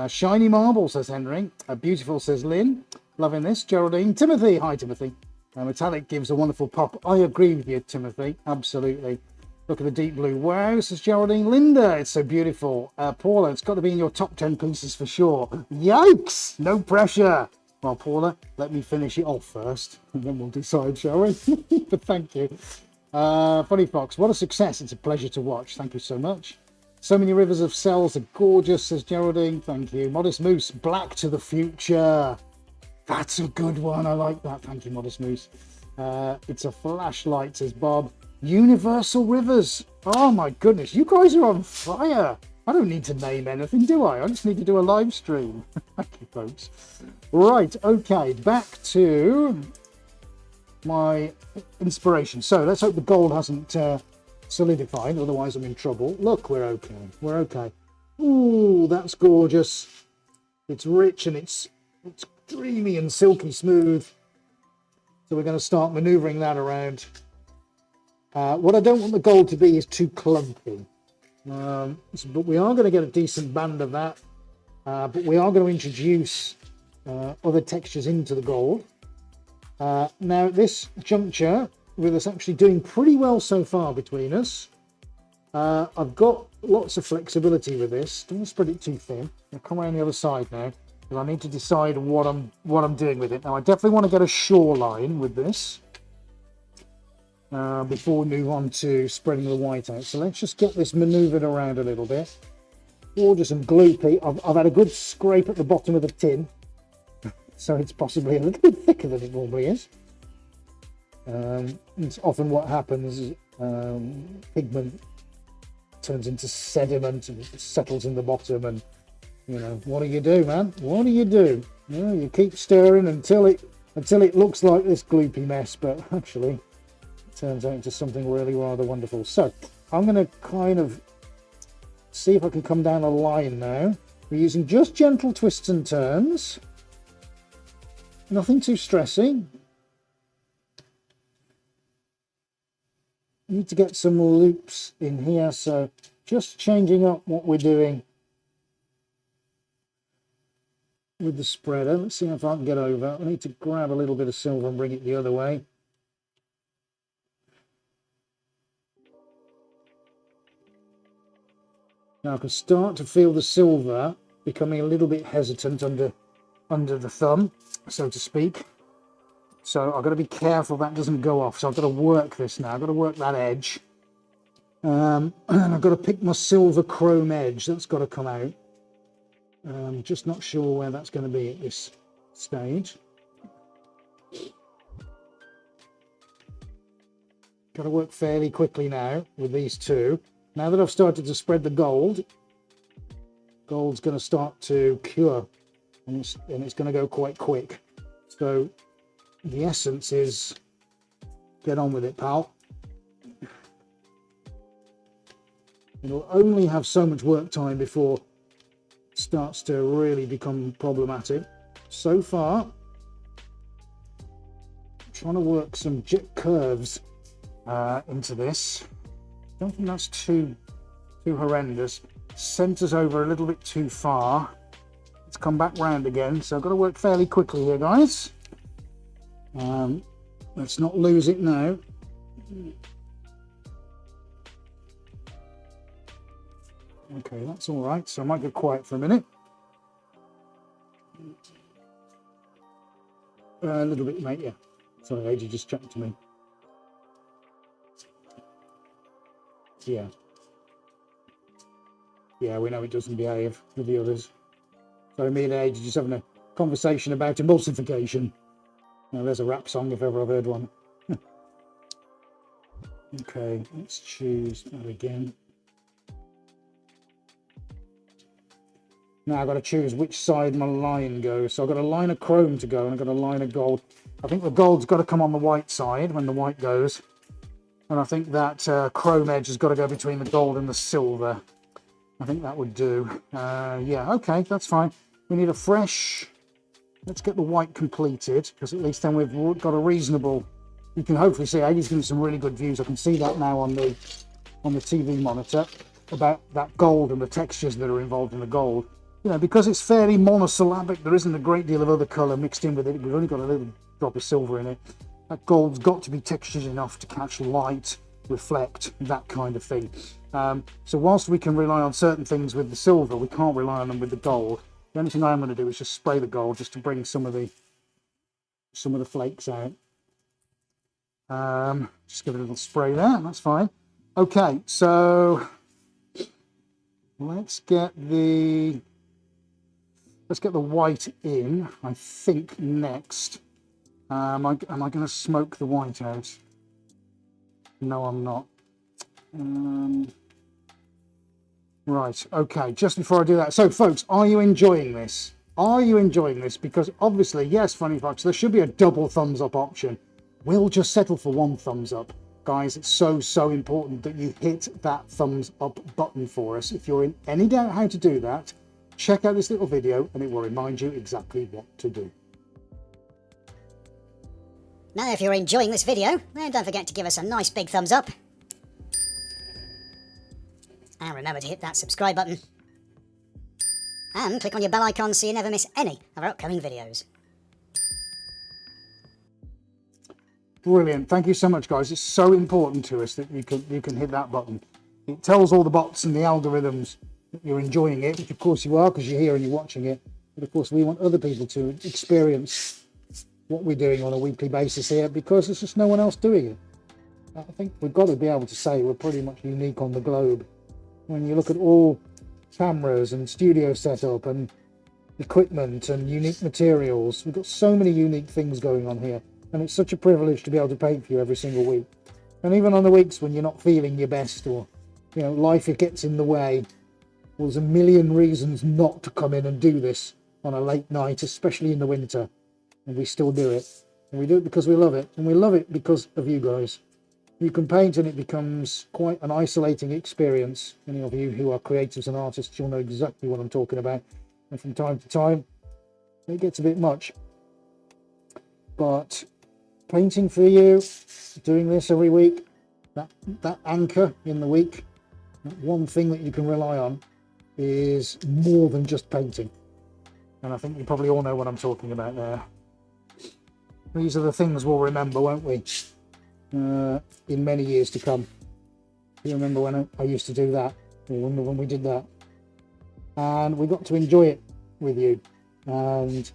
Shiny marble, says Henry. Beautiful, says Lynn. Loving this. Geraldine. Timothy. Hi, Timothy. Metallic gives a wonderful pop. I agree with you, Timothy. Absolutely. Look at the deep blue. Wow, says Geraldine. Linda, it's so beautiful. Paula, it's got to be in your top 10 pieces for sure. Yikes! No pressure. Well, Paula, let me finish it off first, and then we'll decide, shall we? But thank you. Funny Fox, what a success. It's a pleasure to watch. Thank you so much. So many rivers of cells are gorgeous, says Geraldine. Thank you. Modest Moose, Black to the Future. That's a good one. I like that. Thank you, Modest Moose. It's a flashlight, says Bob. Universal Rivers. Oh my goodness, you guys are on fire. I don't need to name anything, do I? I just need to do a live stream. Thank you, folks. Right, okay, back to my inspiration. So let's hope the gold hasn't solidified, otherwise I'm in trouble. Look, we're okay. We're okay. Ooh, that's gorgeous. It's rich and it's dreamy and silky smooth. So we're going to start maneuvering that around. What I don't want the gold to be is too clumpy. But we are going to get a decent band of that. But we are going to introduce other textures into the gold. Now, at this juncture, with us actually doing pretty well so far between us, I've got lots of flexibility with this. Don't spread it too thin. I'll come around the other side now, because I need to decide what I'm doing with it. Now, I definitely want to get a shoreline with this. Before we move on to spreading the white out. So let's just get this maneuvered around a little bit. Gorgeous and gloopy. I've had a good scrape at the bottom of the tin, so it's possibly a little bit thicker than it normally is. It's often what happens. Pigment turns into sediment and it settles in the bottom, and you know, what do you do, man? What do you do? You know, you keep stirring until it looks like this gloopy mess, but actually turns out into something really rather wonderful. So I'm going to kind of see if I can come down a line now. We're using just gentle twists and turns. Nothing too stressing. Need to get some loops in here, so just changing up what we're doing with the spreader. Let's see if I can get over. I need to grab a little bit of silver and bring it the other way. Now I can start to feel the silver becoming a little bit hesitant under the thumb, so to speak. So I've got to be careful that doesn't go off. So I've got to work this now. I've got to work that edge. And I've got to pick my silver chrome edge. That's got to come out. Just not sure where that's going to be at this stage. Got to work fairly quickly now with these two. Now that I've started to spread the gold's going to start to cure, and it's going to go quite quick. So the essence is, get on with it, pal. It'll only have so much work time before it starts to really become problematic. So far, I'm trying to work some curves into this. Don't think that's too horrendous. Centers over a little bit too far. Let's come back round again. So I've got to work fairly quickly here, guys. Let's not lose it now. Okay, that's all right. So I might get quiet for a minute. A little bit, mate, yeah. Sorry, AJ just chatted to me. Yeah. Yeah, we know it doesn't behave with the others. So me and AJ just having a conversation about emulsification. Now there's a rap song if ever I've heard one. Okay, let's choose that again. Now I've got to choose which side my line goes. So I've got a line of chrome to go and I've got a line of gold. I think the gold's got to come on the white side when the white goes. And I think that chrome edge has got to go between the gold and the silver. I think that would do. Yeah, okay, that's fine. We need a fresh... Let's get the white completed, because at least then we've got a reasonable... You can hopefully see, Aidy's giving some really good views. I can see that now on the TV monitor, about that gold and the textures that are involved in the gold. You know, because it's fairly monosyllabic, there isn't a great deal of other colour mixed in with it. We've only got a little drop of silver in it. That gold's got to be textured enough to catch light, reflect, that kind of thing. So whilst we can rely on certain things with the silver, we can't rely on them with the gold. The only thing I'm going to do is just spray the gold just to bring some of the flakes out. Just give it a little spray there, that's fine. Okay, so let's get the white in, I think, next. Am I going to smoke the white out? No, I'm not. Right, okay, just before I do that. So, folks, are you enjoying this? Are you enjoying this? Because obviously, yes, Funny Fox, there should be a double thumbs up option. We'll just settle for one thumbs up. Guys, it's so important that you hit that thumbs up button for us. If you're in any doubt how to do that, check out this little video and it will remind you exactly what to do.
Now, if you're enjoying this video, then don't forget to give us a nice big thumbs up. And remember to hit that subscribe button. And click on your bell icon so you never miss any of our upcoming videos.
Brilliant. Thank you so much, guys. It's so important to us that you can hit that button. It tells all the bots and the algorithms that you're enjoying it, which of course you are because you're here and you're watching it. But of course we want other people to experience what we're doing on a weekly basis here because there's just no one else doing it. I think we've got to be able to say we're pretty much unique on the globe. When you look at all cameras and studio setup and equipment and unique materials, we've got so many unique things going on here. And it's such a privilege to be able to paint for you every single week. And even on the weeks when you're not feeling your best or, you know, life gets in the way, well, there's a million reasons not to come in and do this on a late night, especially in the winter. And we still do it. And we do it because we love it. And we love it because of you guys. You can paint and it becomes quite an isolating experience. Any of you who are creatives and artists, you'll know exactly what I'm talking about. And from time to time, it gets a bit much. But painting for you, doing this every week, that anchor in the week, that one thing that you can rely on is more than just painting. And I think you probably all know what I'm talking about there. These are the things we'll remember, won't we? In many years to come. You remember when I used to do that? You remember when we did that? And we got to enjoy it with you. And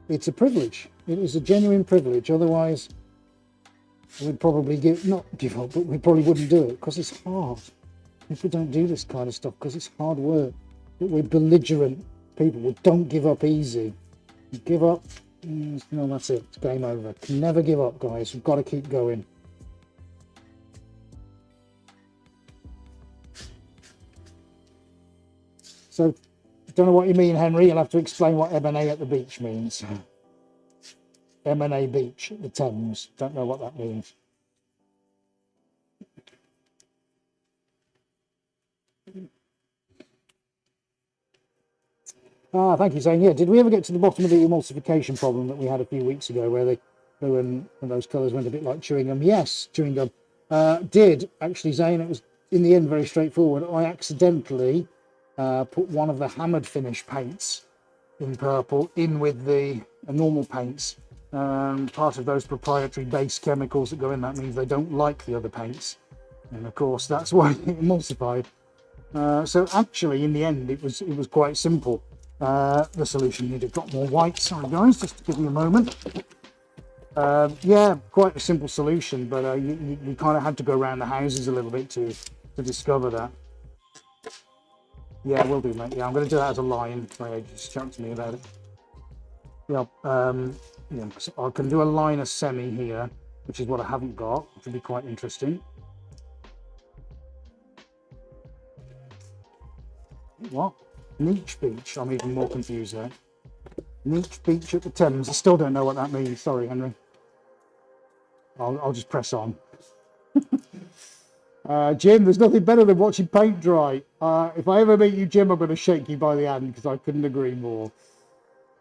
it's a privilege. It is a genuine privilege. Otherwise, we'd probably not give up, but we probably wouldn't do it because it's hard. People don't do this kind of stuff because it's hard work. But we're belligerent people. We don't give up easy. You give up, no, that's it. It's game over. Can never give up, guys. We've got to keep going. So, don't know what you mean, Henry. You'll have to explain what M&A at the beach means. M&A beach at the Thames. Don't know what that means. Thank you, saying, yeah, did we ever get to the bottom of the emulsification problem that we had a few weeks ago where when those colours went a bit like chewing gum? Yes, chewing gum. Did, actually, Zane, it was in the end very straightforward. I accidentally put one of the hammered finish paints in purple in with the normal paints, Part of those proprietary base chemicals that go in that means they don't like the other paints, and of course that's why it emulsified. So actually, in the end, it was quite simple. The solution needed a drop more white. Sorry guys, just to give me a moment. Yeah, quite a simple solution, but you kind of had to go around the houses a little bit to discover that. Yeah, will do, mate. Yeah, I'm going to do that as a line. Sorry, just chat to me about it. Yeah, yeah. So I can do a line of semi here, which is what I haven't got, which would be quite interesting. What? Niche beach? I'm even more confused there. Niche beach at the Thames. I still don't know what that means. Sorry, Henry. I'll just press on. Jim, there's nothing better than watching paint dry. If I ever meet you, Jim, I'm going to shake you by the hand because I couldn't agree more.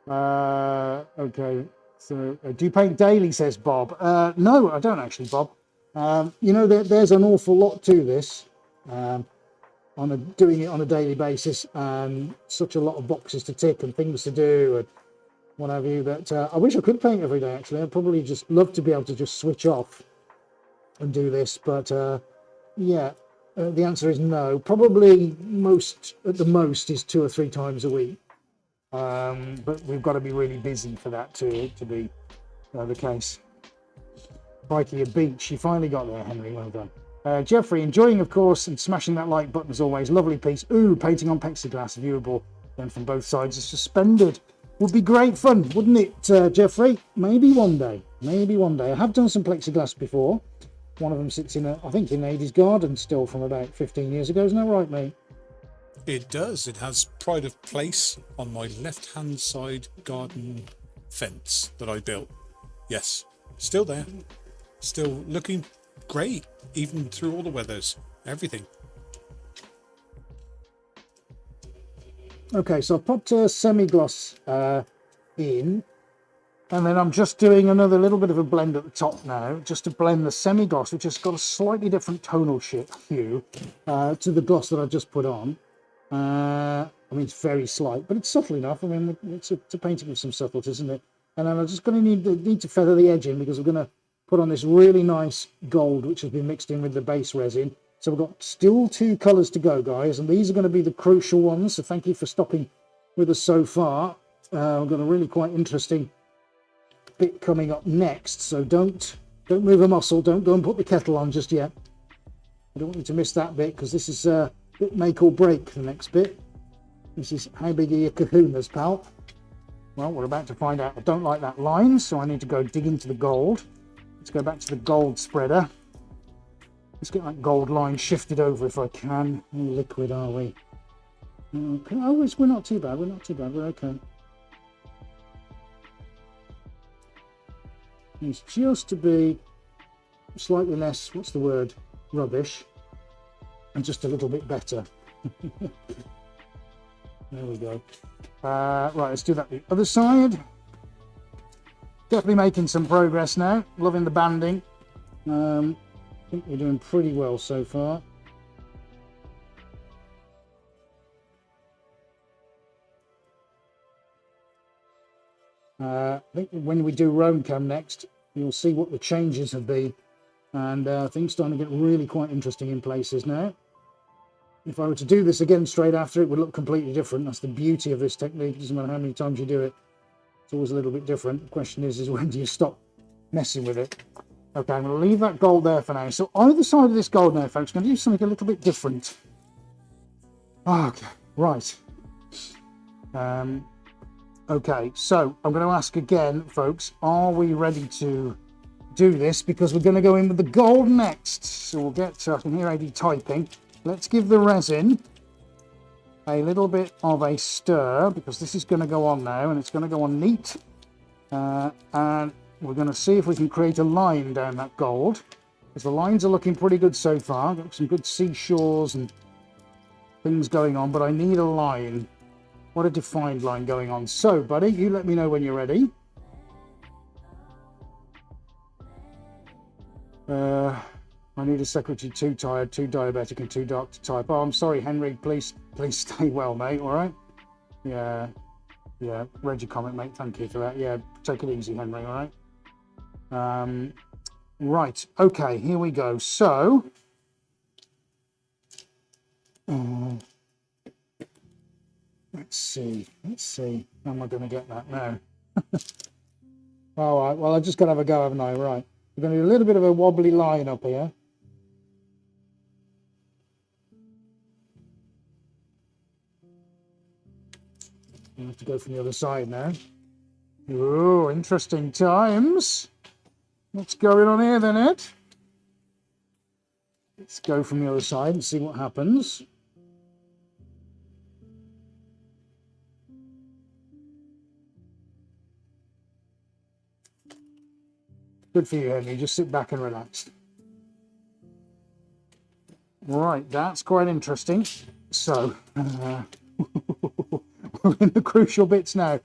Okay, so do you paint daily, says Bob? No, I don't actually, Bob. You know, there's an awful lot to this. Doing it on a daily basis, such a lot of boxes to tick and things to do and what have you, that I wish I could paint every day. Actually, I'd probably just love to be able to just switch off and do this, but yeah, the answer is no. Probably at the most is 2 or 3 times a week, but we've got to be really busy for that to be the case. Crikey, a beach. You finally got there, Henry. Well done. Jeffrey, enjoying, of course, and smashing that like button as always. Lovely piece. Ooh, painting on plexiglass, viewable then from both sides is suspended. Would be great fun, wouldn't it, Jeffrey? Maybe one day. Maybe one day. I have done some plexiglass before. One of them sits in, I think, in Adie's garden still from about 15 years ago. Isn't that right, mate?
It does. It has pride of place on my left-hand side garden fence that I built. Yes, still there. Still looking great, even through all the weathers. Everything.
Okay, so I've popped a semi-gloss in, and then I'm just doing another little bit of a blend at the top now, just to blend the semi-gloss, which has got a slightly different tonal hue to the gloss that I just put on. I mean, it's very slight, but it's subtle enough. I mean, it's a painting with some subtleties, isn't it? And then I'm just going to need to feather the edge in because we're going to put on this really nice gold, which has been mixed in with the base resin. So we've got still 2 colours to go, guys, and these are going to be the crucial ones. So thank you for stopping with us so far. We've got a really quite interesting bit coming up next. So don't move a muscle. Don't go and put the kettle on just yet. I don't want you to miss that bit because this is bit make or break. The next bit. This is how big are your kahunas, pal? Well, we're about to find out. I don't like that line, so I need to go dig into the gold. Let's go back to the gold spreader. Let's get that gold line shifted over if I can. How liquid are we? Okay. Oh, we're not too bad. We're not too bad. We're okay. It's just to be slightly less, what's the word, rubbish, and just a little bit better. There we go. Right, let's do that the other side. Definitely making some progress now. Loving the banding. I think we're doing pretty well so far. I think when we do Romecam next, you'll see what the changes have been, and things starting to get really quite interesting in places now. If I were to do this again straight after, it would look completely different. That's the beauty of this technique. It doesn't matter how many times you do it, it's always a little bit different. The question is when do you stop messing with it? Okay, I'm going to leave that gold there for now. So either side of this gold now, folks, I'm going to do something a little bit different. Okay, right. Okay, so I'm going to ask again, folks, are we ready to do this? Because we're going to go in with the gold next. So we'll get, I can hear AD typing. Let's give the resin a little bit of a stir because this is going to go on now and it's going to go on neat. And we're going to see if we can create a line down that gold, because the lines are looking pretty good so far. Got some good seashores and things going on, but I need a line. What a defined line going on. So, buddy, you let me know when you're ready. I need a secretary too tired, too diabetic, and too dark to type. Oh, I'm sorry, Henry. Please stay well, mate. All right? Yeah. Read your comment, mate. Thank you for that. Yeah, take it easy, Henry. All right? Right, okay, here we go. So, let's see. How am I going to get that now? All right, well, I just got to have a go, haven't I? Right, we're going to do a little bit of a wobbly line up here. I have to go from the other side now. Oh, interesting times. What's going on here then, Ed? Let's go from the other side and see what happens. Good for you, Henry. Just sit back and relax. Right, that's quite interesting. So, we're in the crucial bits now.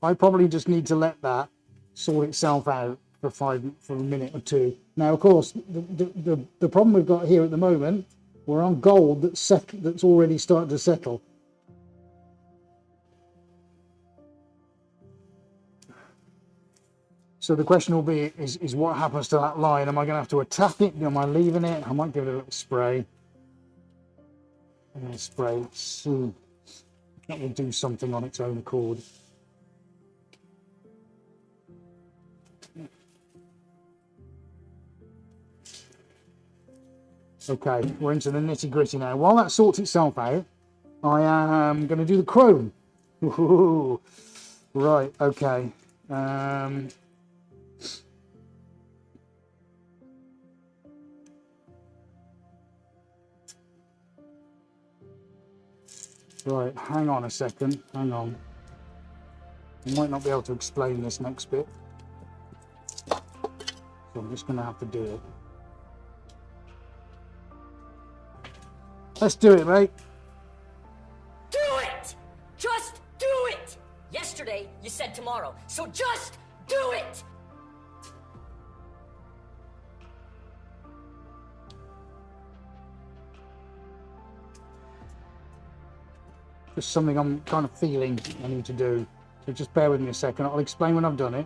I probably just need to let that sort itself out for a minute or two. Now, of course, the problem we've got here at the moment, we're on gold that's already started to settle. So the question will be, is what happens to that line? Am I going to have to attack it? Am I leaving it? I might give it a little spray. I'm going to spray. Let's see. That will do something on its own accord. Okay, we're into the nitty gritty now. While that sorts itself out, I am going to do the chrome. Ooh, right, okay. Right, hang on a second, hang on. I might not be able to explain this next bit. So I'm just going to have to do it. Let's do it, mate.
Do it! Just do it! Yesterday, you said tomorrow, so just do it!
Just something I'm kind of feeling I need to do. So just bear with me a second. I'll explain when I've done it.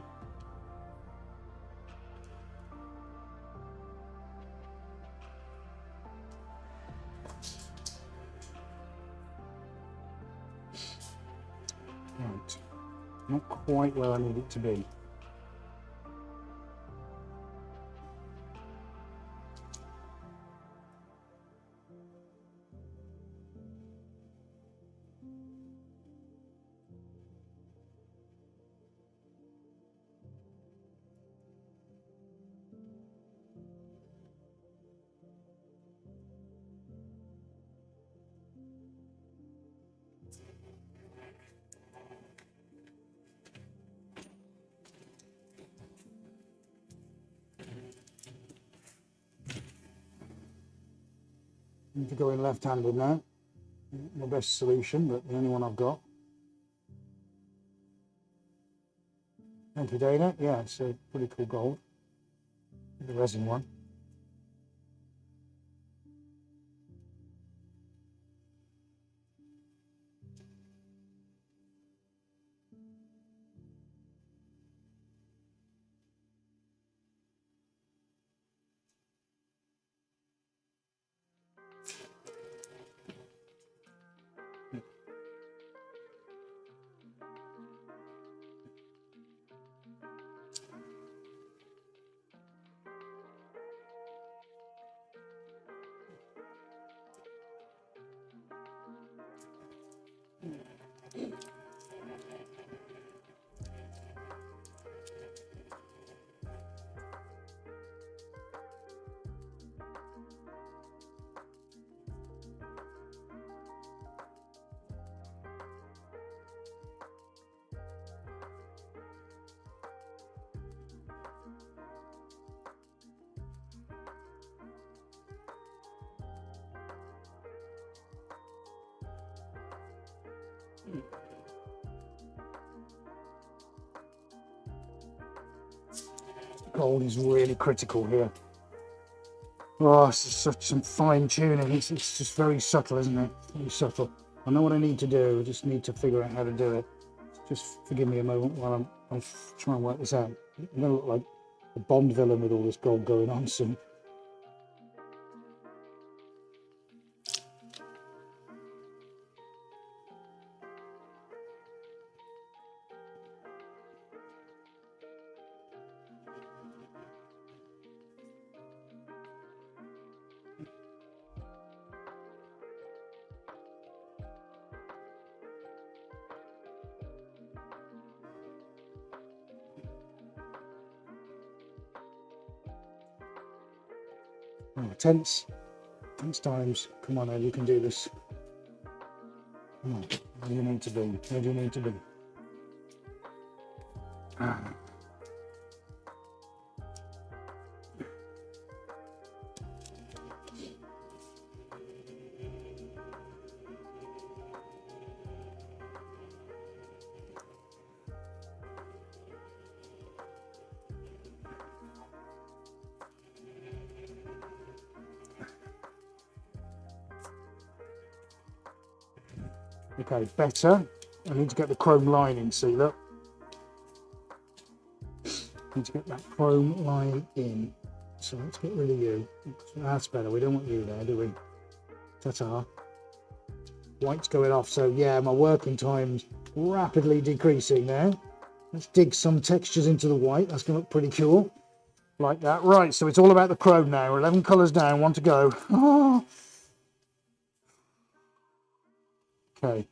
Right. Not quite where I need it to be. I need to go in left-handed now. My best solution, but the only one I've got. Thank you, Dana. Yeah, it's a pretty cool gold. The resin one. Gold is really critical here. Oh, it's such some fine tuning. It's just very subtle, isn't it? Very subtle. I know what I need to do. I just need to figure out how to do it. Just forgive me a moment while I'm trying to work this out. I'm going to look like a Bond villain with all this gold going on soon. Oh, tense times. Come on, Ed, you can do this. Come on, where do you need to be? Where do you need to be? Ah. Okay, better. I need to get the chrome line in, see, look. Need to get that chrome line in. So let's get rid of you. That's better. We don't want you there, do we? Ta-ta. White's going off, so yeah, my working time's rapidly decreasing now. Let's dig some textures into the white. That's going to look pretty cool. Like that. Right, so it's all about the chrome now. 11 colours down, one to go. Ah. Okay,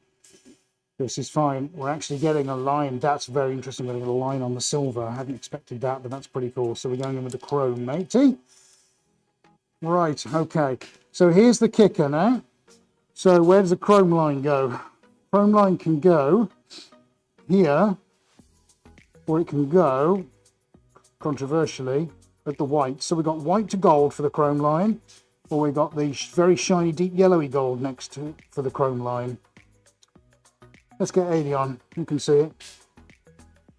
this is fine. We're actually getting a line. That's very interesting. We're getting a line on the silver. I hadn't expected that, but that's pretty cool. So we're going in with the chrome, matey. Right, okay. So here's the kicker now. So where does the chrome line go? Chrome line can go here, or it can go, controversially, at the white. So we've got white to gold for the chrome line, or we've got the very shiny deep yellowy gold next to for the chrome line. Let's get 80 on. You can see it.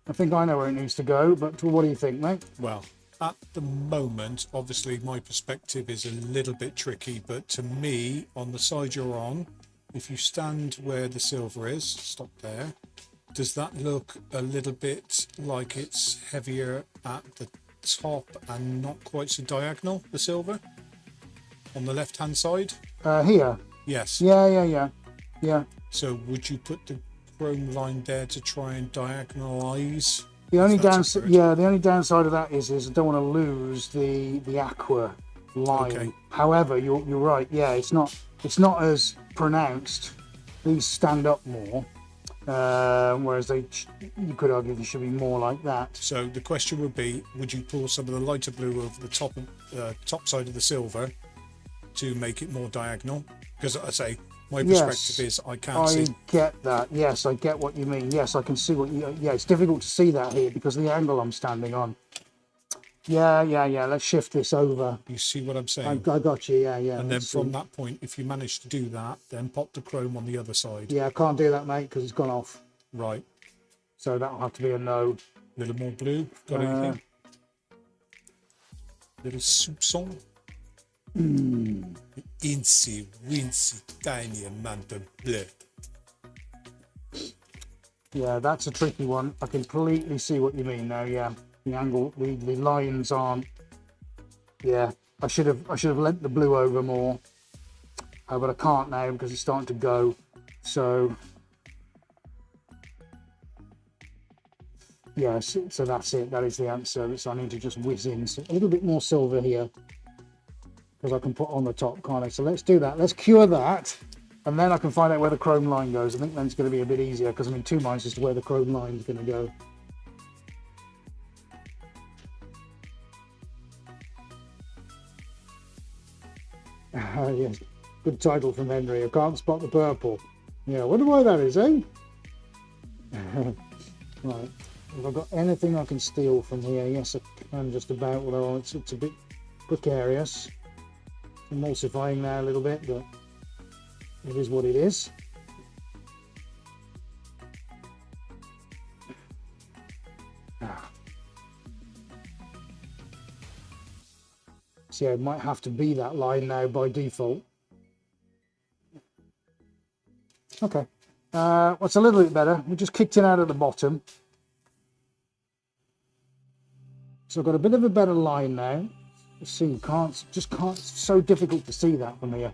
I think I know where it needs to go, but what do you think, mate?
Well, at the moment, obviously my perspective is a little bit tricky, but to me, on the side you're on, if you stand where the silver is, stop there, does that look a little bit like it's heavier at the top and not quite so diagonal, the silver? On the left-hand side?
Here?
Yes.
Yeah.
So would you put the chrome line there to try and diagonalize?
The only
That's a word.
the only downside of that is I don't want to lose the aqua line.
Okay.
However, you're right. Yeah, it's not as pronounced. These stand up more, whereas you could argue they should be more like that.
So the question would be, would you pull some of the lighter blue over the top side of the silver to make it more diagonal? Because I say, my perspective is I can't see.
I get that. Yes, I get what you mean. Yes, I can see what you... Yeah, it's difficult to see that here because of the angle I'm standing on. Yeah. Let's shift this over.
You see what I'm saying?
I got you. Yeah.
And then from that point, if you manage to do that, then pop the chrome on the other side.
Yeah, I can't do that, mate, because it's gone off.
Right.
So that'll have to be a no.
A little more blue. Got anything? Little soupçon. Incy, wincy, tiny amount of blue.
Yeah, that's a tricky one. I completely see what you mean now. Yeah, the angle, the lines aren't. Yeah, I should have lent the blue over more, but I can't now because it's starting to go. So yes, so that's it. That is the answer. So I need to just whiz in a little bit more silver here, because I can put on the top, can't I? So let's do that. Let's cure that, and then I can find out where the chrome line goes. I think then it's going to be a bit easier because I'm in two minds as to where the chrome line is going to go. Yes, good title from Henry. I can't spot the purple. Yeah, I wonder why that is, eh? Right. Have I got anything I can steal from here? Yes, I can just about, although it's a bit precarious. Emulsifying now a little bit, but it is what it is. So yeah, it might have to be that line now by default. Okay, what's a little bit better, we just kicked it out at the bottom. So I've got a bit of a better line now. Let's see, you can't, it's so difficult to see that from here.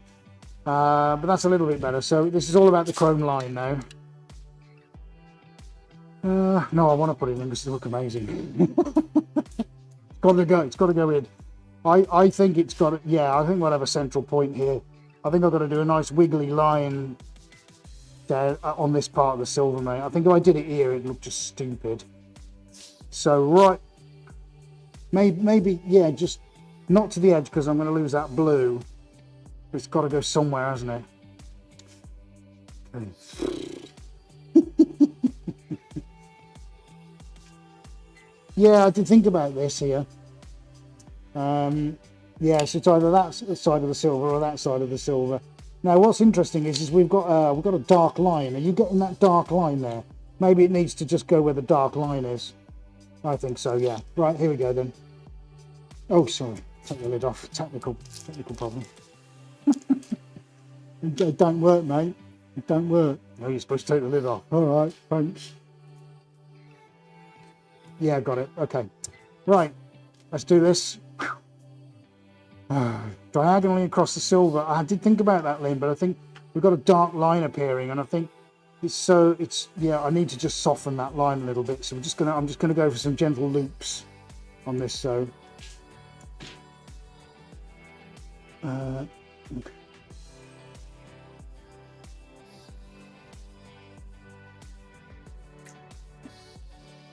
But that's a little bit better. So this is all about the chrome line now. No, I want to put it in because it looks amazing. It's got to go in. I think it's got to, yeah, I think we'll have a central point here. I think I've got to do a nice wiggly line there on this part of the silver, mate. I think if I did it here, it looked just stupid. So, right, maybe, yeah, just not to the edge because I'm going to lose that blue. It's got to go somewhere, hasn't it? Okay. Yeah, I did think about this here. Yeah, so it's either that side of the silver or that side of the silver. Now, what's interesting is we've got a dark line. Are you getting that dark line there? Maybe it needs to just go where the dark line is. I think so. Yeah. Right, here we go then. Oh, sorry. Take the lid off. Technical problem. It don't work, mate. It don't work. No, you're supposed to take the lid off. All right, thanks. Yeah, got it. Okay. Right, let's do this. Diagonally across the silver. I did think about that, Lynn, but I think we've got a dark line appearing, and I think yeah, I need to just soften that line a little bit. So I'm just gonna go for some gentle loops on this. So okay.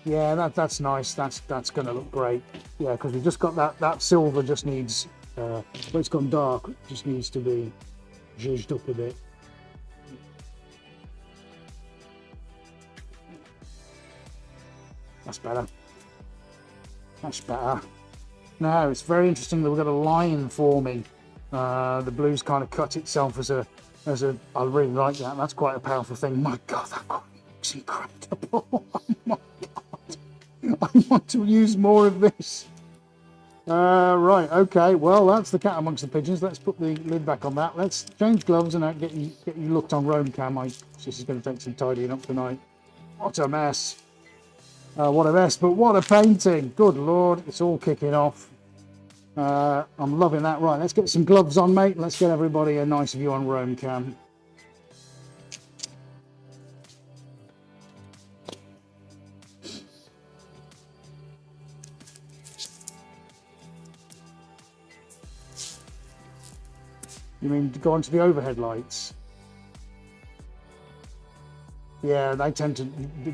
Yeah, that's nice. That's going to look great. Yeah, because we've just got that silver just needs, but it's gone dark. Just needs to be zhuzhed up a bit. That's better. That's better. Now it's very interesting that we've got a line forming. The blue's kind of cut itself as a. I really like that. That's quite a powerful thing. My God, that looks incredible. Oh my God. I want to use more of this. Right, okay, well, that's the cat amongst the pigeons. Let's put the lid back on that. Let's change gloves and get you looked on Roam Cam. This is going to take some tidying up tonight. What a mess. What a mess, but what a painting. Good Lord, it's all kicking off. I'm loving that. Right, let's get some gloves on, mate. Let's get everybody a nice view on Roam Cam. You mean to go onto the overhead lights? Yeah, they tend to,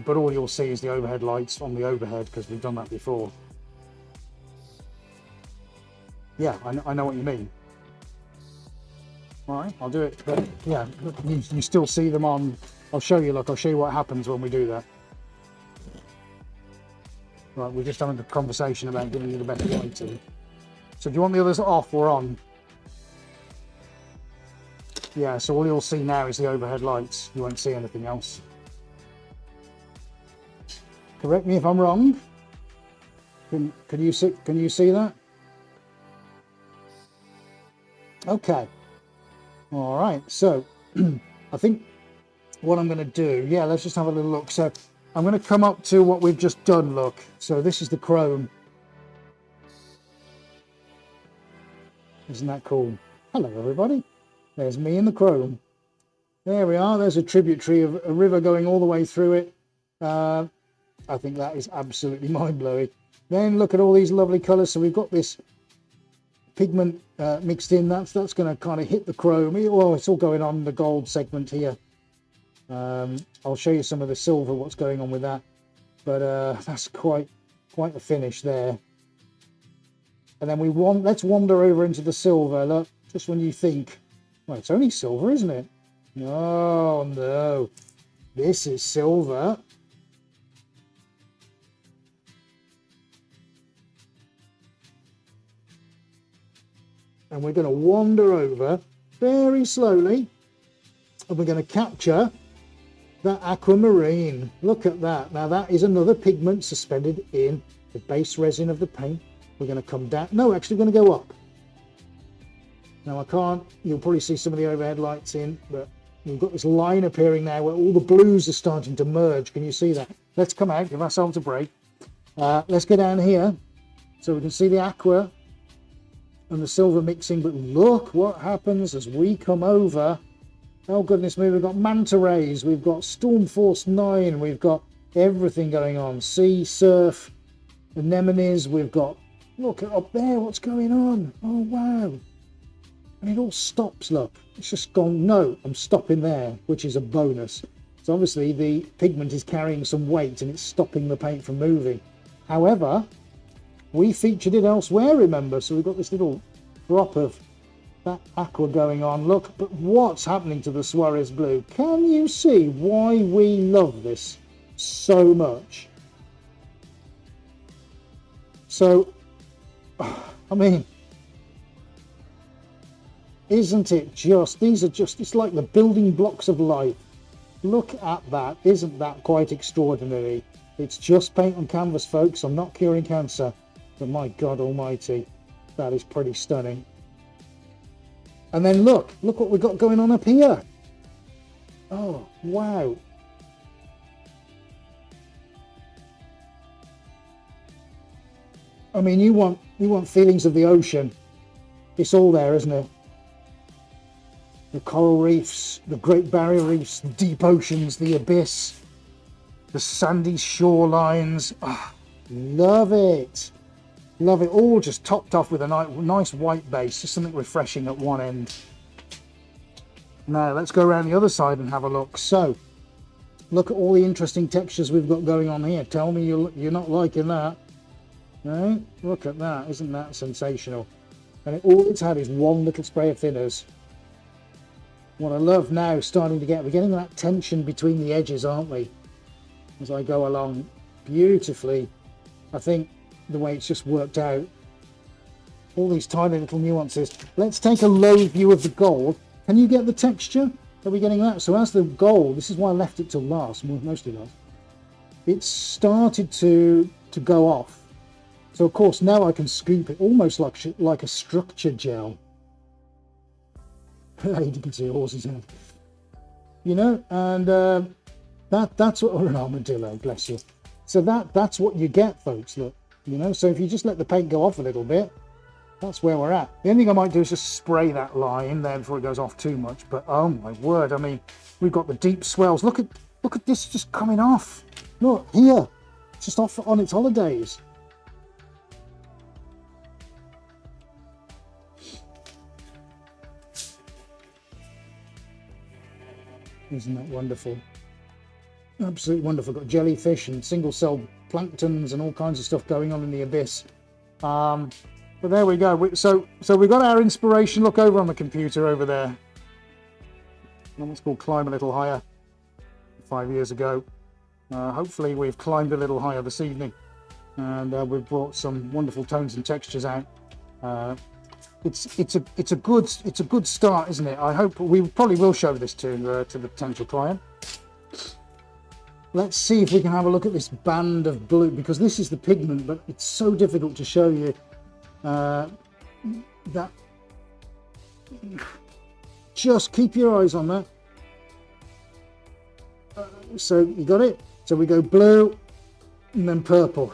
but all you'll see is the overhead lights on the overhead because we've done that before. Yeah, I know what you mean. All right, I'll do it. But yeah, you still see them on. I'll show you. Look, I'll show you what happens when we do that. Right, we're just having a conversation about giving you the better lighting. So do you want the others off or on? Yeah, so all you'll see now is the overhead lights. You won't see anything else. Correct me if I'm wrong. Can you see that? Okay. All right. So I think what I'm going to do, yeah, let's just have a little look. So I'm going to come up to what we've just done. Look. So this is the chrome. Isn't that cool? Hello, everybody. There's me in the chrome. There we are. There's a tributary of a river going all the way through it. I think that is absolutely mind-blowing. Then look at all these lovely colours. So we've got this pigment mixed in. That's going to kind of hit the chrome. Oh, it's all going on the gold segment here. I'll show you some of the silver, what's going on with that. But that's quite a finish there. And then let's wander over into the silver. Look, just when you think, well, it's only silver, isn't it? No, this is silver. And we're going to wander over very slowly, and we're going to capture that aquamarine. Look at that. Now that is another pigment suspended in the base resin of the paint. We're going to come down. No, actually we're going to go up. Now I can't, you'll probably see some of the overhead lights in, but we've got this line appearing now where all the blues are starting to merge. Can you see that? Let's come out, give ourselves a break. Let's go down here So we can see the aqua and the silver mixing, but look what happens as we come over. Oh goodness me, we've got manta rays, we've got storm force 9, we've got everything going on. Sea, surf, anemones, we've got, look up there, what's going on? Oh wow. And it all stops, look. It's just gone, no, I'm stopping there, which is a bonus. So obviously the pigment is carrying some weight and it's stopping the paint from moving. However, we featured it elsewhere, remember? So we've got this little drop of that aqua going on. Look, but what's happening to the Suarez blue? Can you see why we love this so much? So, I mean, isn't it just, these are just, it's like the building blocks of life. Look at that. Isn't that quite extraordinary? It's just paint on canvas, folks. I'm not curing cancer, but my God almighty, that is pretty stunning. And then look what we've got going on up here. Oh, wow. I mean, you want feelings of the ocean. It's all there, isn't it? The coral reefs, the Great Barrier Reefs, the deep oceans, the abyss, the sandy shorelines. Oh, love it. Love it. All just topped off with a nice white base, just something refreshing at one end. Now, let's go around the other side and have a look. So, look at all the interesting textures we've got going on here. Tell me you're not liking that. No? Look at that. Isn't that sensational? And all it's had is one little spray of thinners. What I love now, we're getting that tension between the edges, aren't we? As I go along beautifully. I think the way it's just worked out, all these tiny little nuances. Let's take a low view of the gold. Can you get the texture? Are we getting that? So as the gold, this is why I left it till last, mostly last, it's started to go off. So of course now I can scoop it almost like a structure gel. You can see a horse's head, you know, and that's what, or an armadillo, bless you. So that's what you get, folks. Look, you know, so if you just let the paint go off a little bit, that's where we're at. The only thing I might do is just spray that line there before it goes off too much. But oh my word, I mean, we've got the deep swells. Look at this just coming off. Look here, just off on its holidays. Isn't that wonderful? Absolutely wonderful. Got jellyfish and single cell planktons and all kinds of stuff going on in the abyss. But there we go. So we've got our inspiration. Look over on the computer over there. It's called Climb a Little Higher 5 years ago. Hopefully we've climbed a little higher this evening, and we've brought some wonderful tones and textures out. It's a good start, isn't it? I hope we probably will show this to the potential client. Let's see if we can have a look at this band of blue, because this is the pigment, but it's so difficult to show you that. Just keep your eyes on that. So you got it? So we go blue and then purple.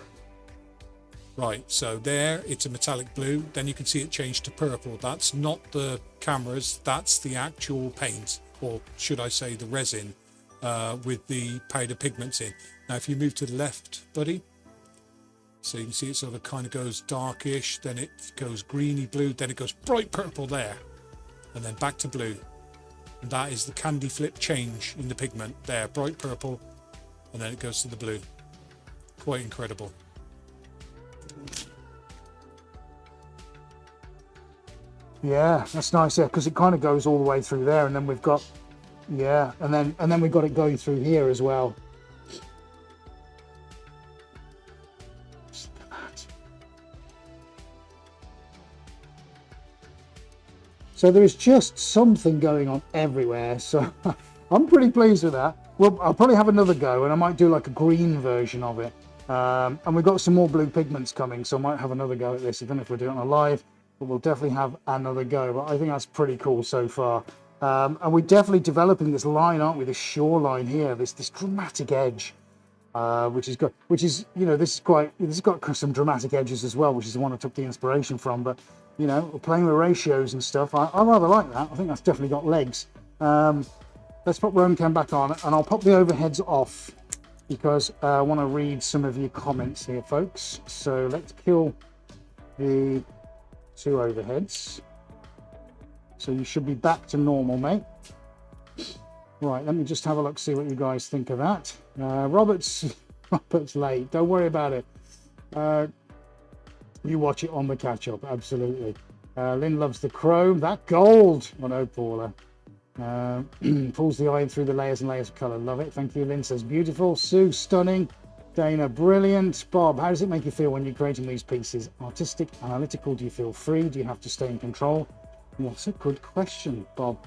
Right, so there it's a metallic blue, then you can see it change to purple. That's not the cameras, that's the actual paint, or should I say the resin, with the powder pigments in. Now if you move to the left, buddy, so you can see it sort of kind of goes darkish, then it goes greeny blue, then it goes bright purple there, and then back to blue. And that is the candy flip change in the pigment there, bright purple, and then it goes to the blue. Quite incredible.
Yeah, that's nice, yeah, because it kind of goes all the way through there, and then we've got, yeah, and then we've got it going through here as well. So there is just something going on everywhere, so I'm pretty pleased with that. Well, I'll probably have another go, and I might do like a green version of it. And we've got some more blue pigments coming, so I might have another go at this. I don't know if we'll do it on a live, but we'll definitely have another go. But I think that's pretty cool so far. And we're definitely developing this line, aren't we? This shoreline here, this dramatic edge. which is good. Which is, you know, this has got some dramatic edges as well, which is the one I took the inspiration from. But you know, playing with ratios and stuff, I rather like that. I think that's definitely got legs. Let's put Roam Cam back on, and I'll pop the overheads off because I want to read some of your comments here, folks. So let's kill the 2 overheads. So you should be back to normal, mate. Right, let me just have a look, see what you guys think of that. Robert's late. Don't worry about it. You watch it on the catch-up, absolutely. Lynn loves the chrome. That gold! Oh no, Paula. Pulls the eye through the layers and layers of colour. Love it. Thank you. Lynn says beautiful. Sue, stunning. Dana, brilliant. Bob, how does it make you feel when you're creating these pieces? Artistic, analytical? Do you feel free? Do you have to stay in control? What's a good question, Bob?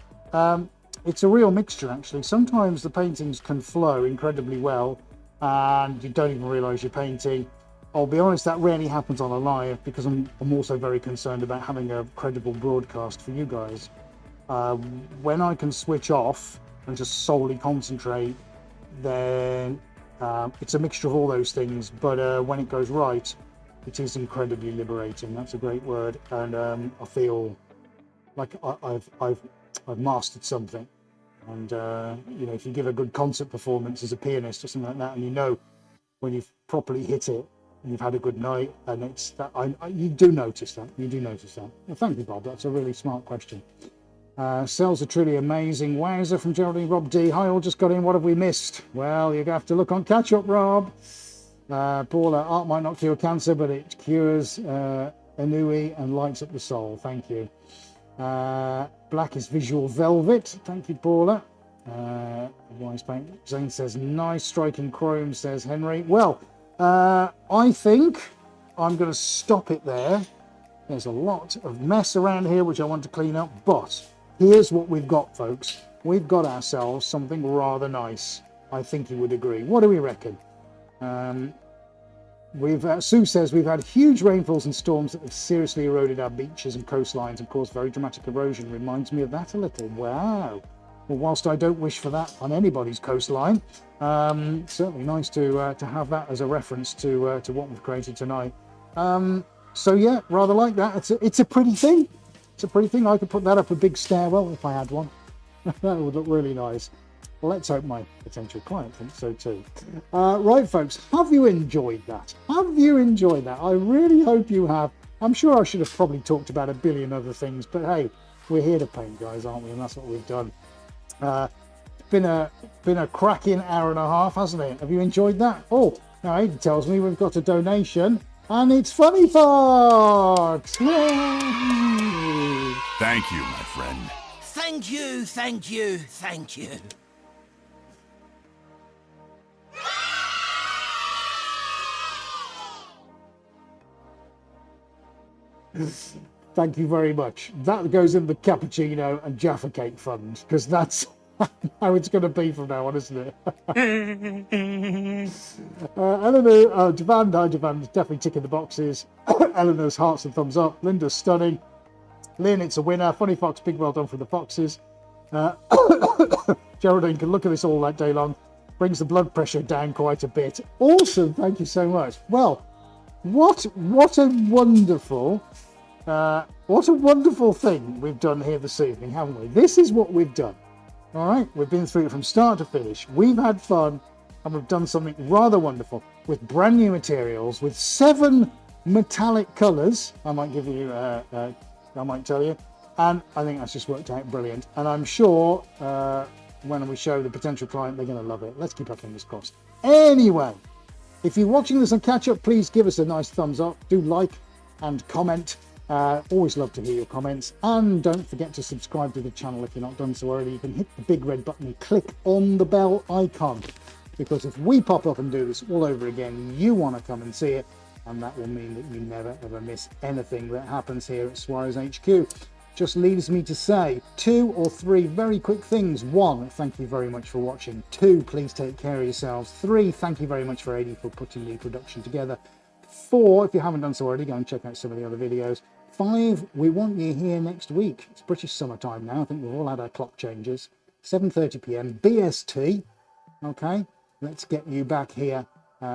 It's a real mixture, actually. Sometimes the paintings can flow incredibly well and you don't even realise you're painting. I'll be honest, that rarely happens on a live because I'm also very concerned about having a credible broadcast for you guys. When I can switch off and just solely concentrate, then it's a mixture of all those things. But when it goes right, it is incredibly liberating. That's a great word, and I feel like I've mastered something. And you know, if you give a good concert performance as a pianist or something like that, and you know when you've properly hit it, and you've had a good night, and it's that you do notice that. You do notice that. Well, thank you, Bob. That's a really smart question. Cells are truly amazing. Wowzer from Geraldine Rob D. Hi, all just got in. What have we missed? Well, you have to look on catch up, Rob. Paula, art might not cure cancer, but it cures ennui and lights up the soul. Thank you. Black is visual velvet. Thank you, Paula. Wise paint. Zane says nice striking chrome, says Henry. Well, I think I'm going to stop it there. There's a lot of mess around here which I want to clean up, but here's what we've got, folks. We've got ourselves something rather nice. I think you would agree. What do we reckon? Sue says we've had huge rainfalls and storms that have seriously eroded our beaches and coastlines and caused very dramatic erosion. Reminds me of that a little. Wow. Well, whilst I don't wish for that on anybody's coastline, certainly nice to have that as a reference to what we've created tonight. So yeah, rather like that. It's a pretty thing. It's a pretty thing. I could put that up a big stairwell if I had one. That would look really nice. Well, let's hope my potential client thinks so too. Right, folks, have you enjoyed that? Have you enjoyed that? I really hope you have. I'm sure I should have probably talked about a billion other things, but hey, we're here to paint, guys, aren't we? And that's what we've done. It's been a cracking hour and a half, hasn't it? Have you enjoyed that? Oh, now Ada tells me we've got a donation, and it's Funny Fox! Yay!
Thank you, my friend.
Thank you, thank you, thank you.
Thank you very much. That goes in the cappuccino and Jaffa cake fund, because that's how it's going to be from now on, isn't it? Eleanor, Javan, hi Javan's definitely ticking the boxes. Eleanor's hearts and thumbs up. Linda's stunning. Lynn, it's a winner. Funny Fox, big well done for the foxes. Geraldine can look at this all that day long. Brings the blood pressure down quite a bit. Awesome, thank you so much. Well, what a wonderful thing we've done here this evening, haven't we? This is what we've done. All right, we've been through it from start to finish. We've had fun, and we've done something rather wonderful with brand new materials, with 7 metallic colours. I might give you, I might tell you, and I think that's just worked out brilliant. And I'm sure when we show the potential client, they're going to love it. Let's keep our fingers crossed. Anyway, if you're watching this on catch up, please give us a nice thumbs up. Do like and comment. Always love to hear your comments, and don't forget to subscribe to the channel if you're not done so already. You can hit the big red button and click on the bell icon, because if we pop up and do this all over again, you want to come and see it, and that will mean that you never ever miss anything that happens here at Suarez HQ. Just leaves me to say 2 or 3 very quick things. 1, thank you very much for watching. 2, please take care of yourselves. 3, thank you very much for Adi for putting the production together. 4, if you haven't done so already, go and check out some of the other videos. 5, we want you here next week. It's British summertime now. I think we've all had our clock changes. 7:30 p.m. BST. Okay, let's get you back here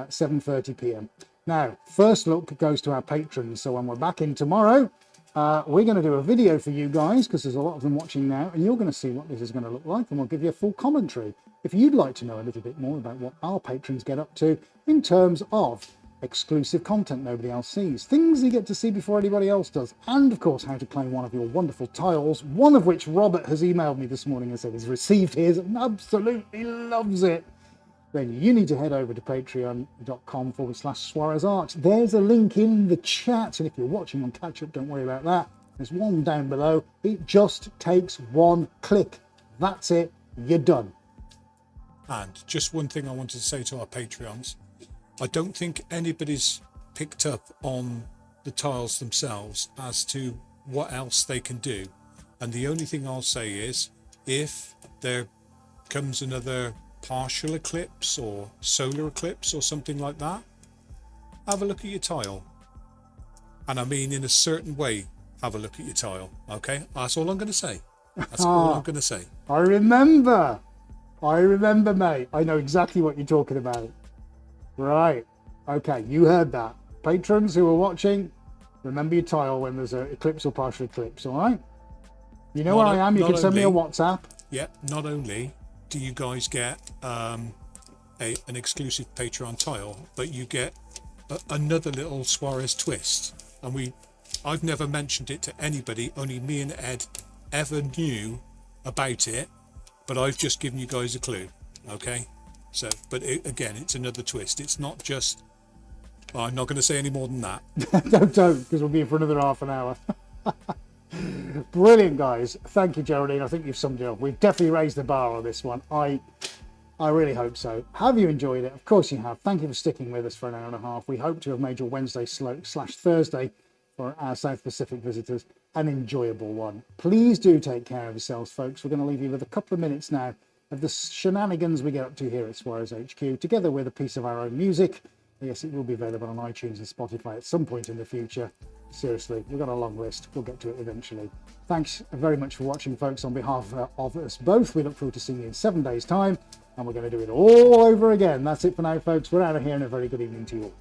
7:30 p.m. Now, first look goes to our patrons. So when we're back in tomorrow, we're going to do a video for you guys because there's a lot of them watching now, and you're going to see what this is going to look like, and we'll give you a full commentary. If you'd like to know a little bit more about what our patrons get up to in terms of exclusive content nobody else sees, things you get to see before anybody else does, and of course how to claim one of your wonderful tiles, one of which Robert has emailed me this morning and said he's received his and absolutely loves it, then you need to head over to patreon.com/SuarezArt. There's a link in the chat, and if you're watching on catch up, don't worry about that. There's one down below. It just takes one click. That's it. You're done.
And just one thing I wanted to say to our Patreons. I don't think anybody's picked up on the tiles themselves as to what else they can do. And the only thing I'll say is, if there comes another partial eclipse or solar eclipse or something like that, have a look at your tile. And I mean in a certain way, have a look at your tile. Okay? That's all I'm going to say. That's all I'm going to say.
I remember, mate. I know exactly what you're talking about. Right. Okay, you heard that. Patrons who are watching, remember your tile when there's an eclipse or partial eclipse, all right? You know where I am. You can send me a WhatsApp.
Yeah, not only do you guys get an exclusive Patreon tile, but you get another little Suarez twist. And I've never mentioned it to anybody, only me and Ed ever knew about it, but I've just given you guys a clue, okay? So, but again, it's another twist. It's not just, I'm not going to say any more than that.
Don't, because we'll be in for another half an hour. Brilliant, guys. Thank you, Geraldine. I think you've summed it up. We've definitely raised the bar on this one. I really hope so. Have you enjoyed it? Of course you have. Thank you for sticking with us for an hour and a half. We hope to have made your Wednesday/Thursday for our South Pacific visitors an enjoyable one. Please do take care of yourselves, folks. We're going to leave you with a couple of minutes now of the shenanigans we get up to here at Suarez HQ, together with a piece of our own music. Yes, it will be available on iTunes and Spotify at some point in the future. Seriously, we've got a long list. We'll get to it eventually. Thanks very much for watching, folks. On behalf of us both, we look forward to seeing you in 7 days' time, and we're going to do it all over again. That's it for now, folks. We're out of here, and a very good evening to you all.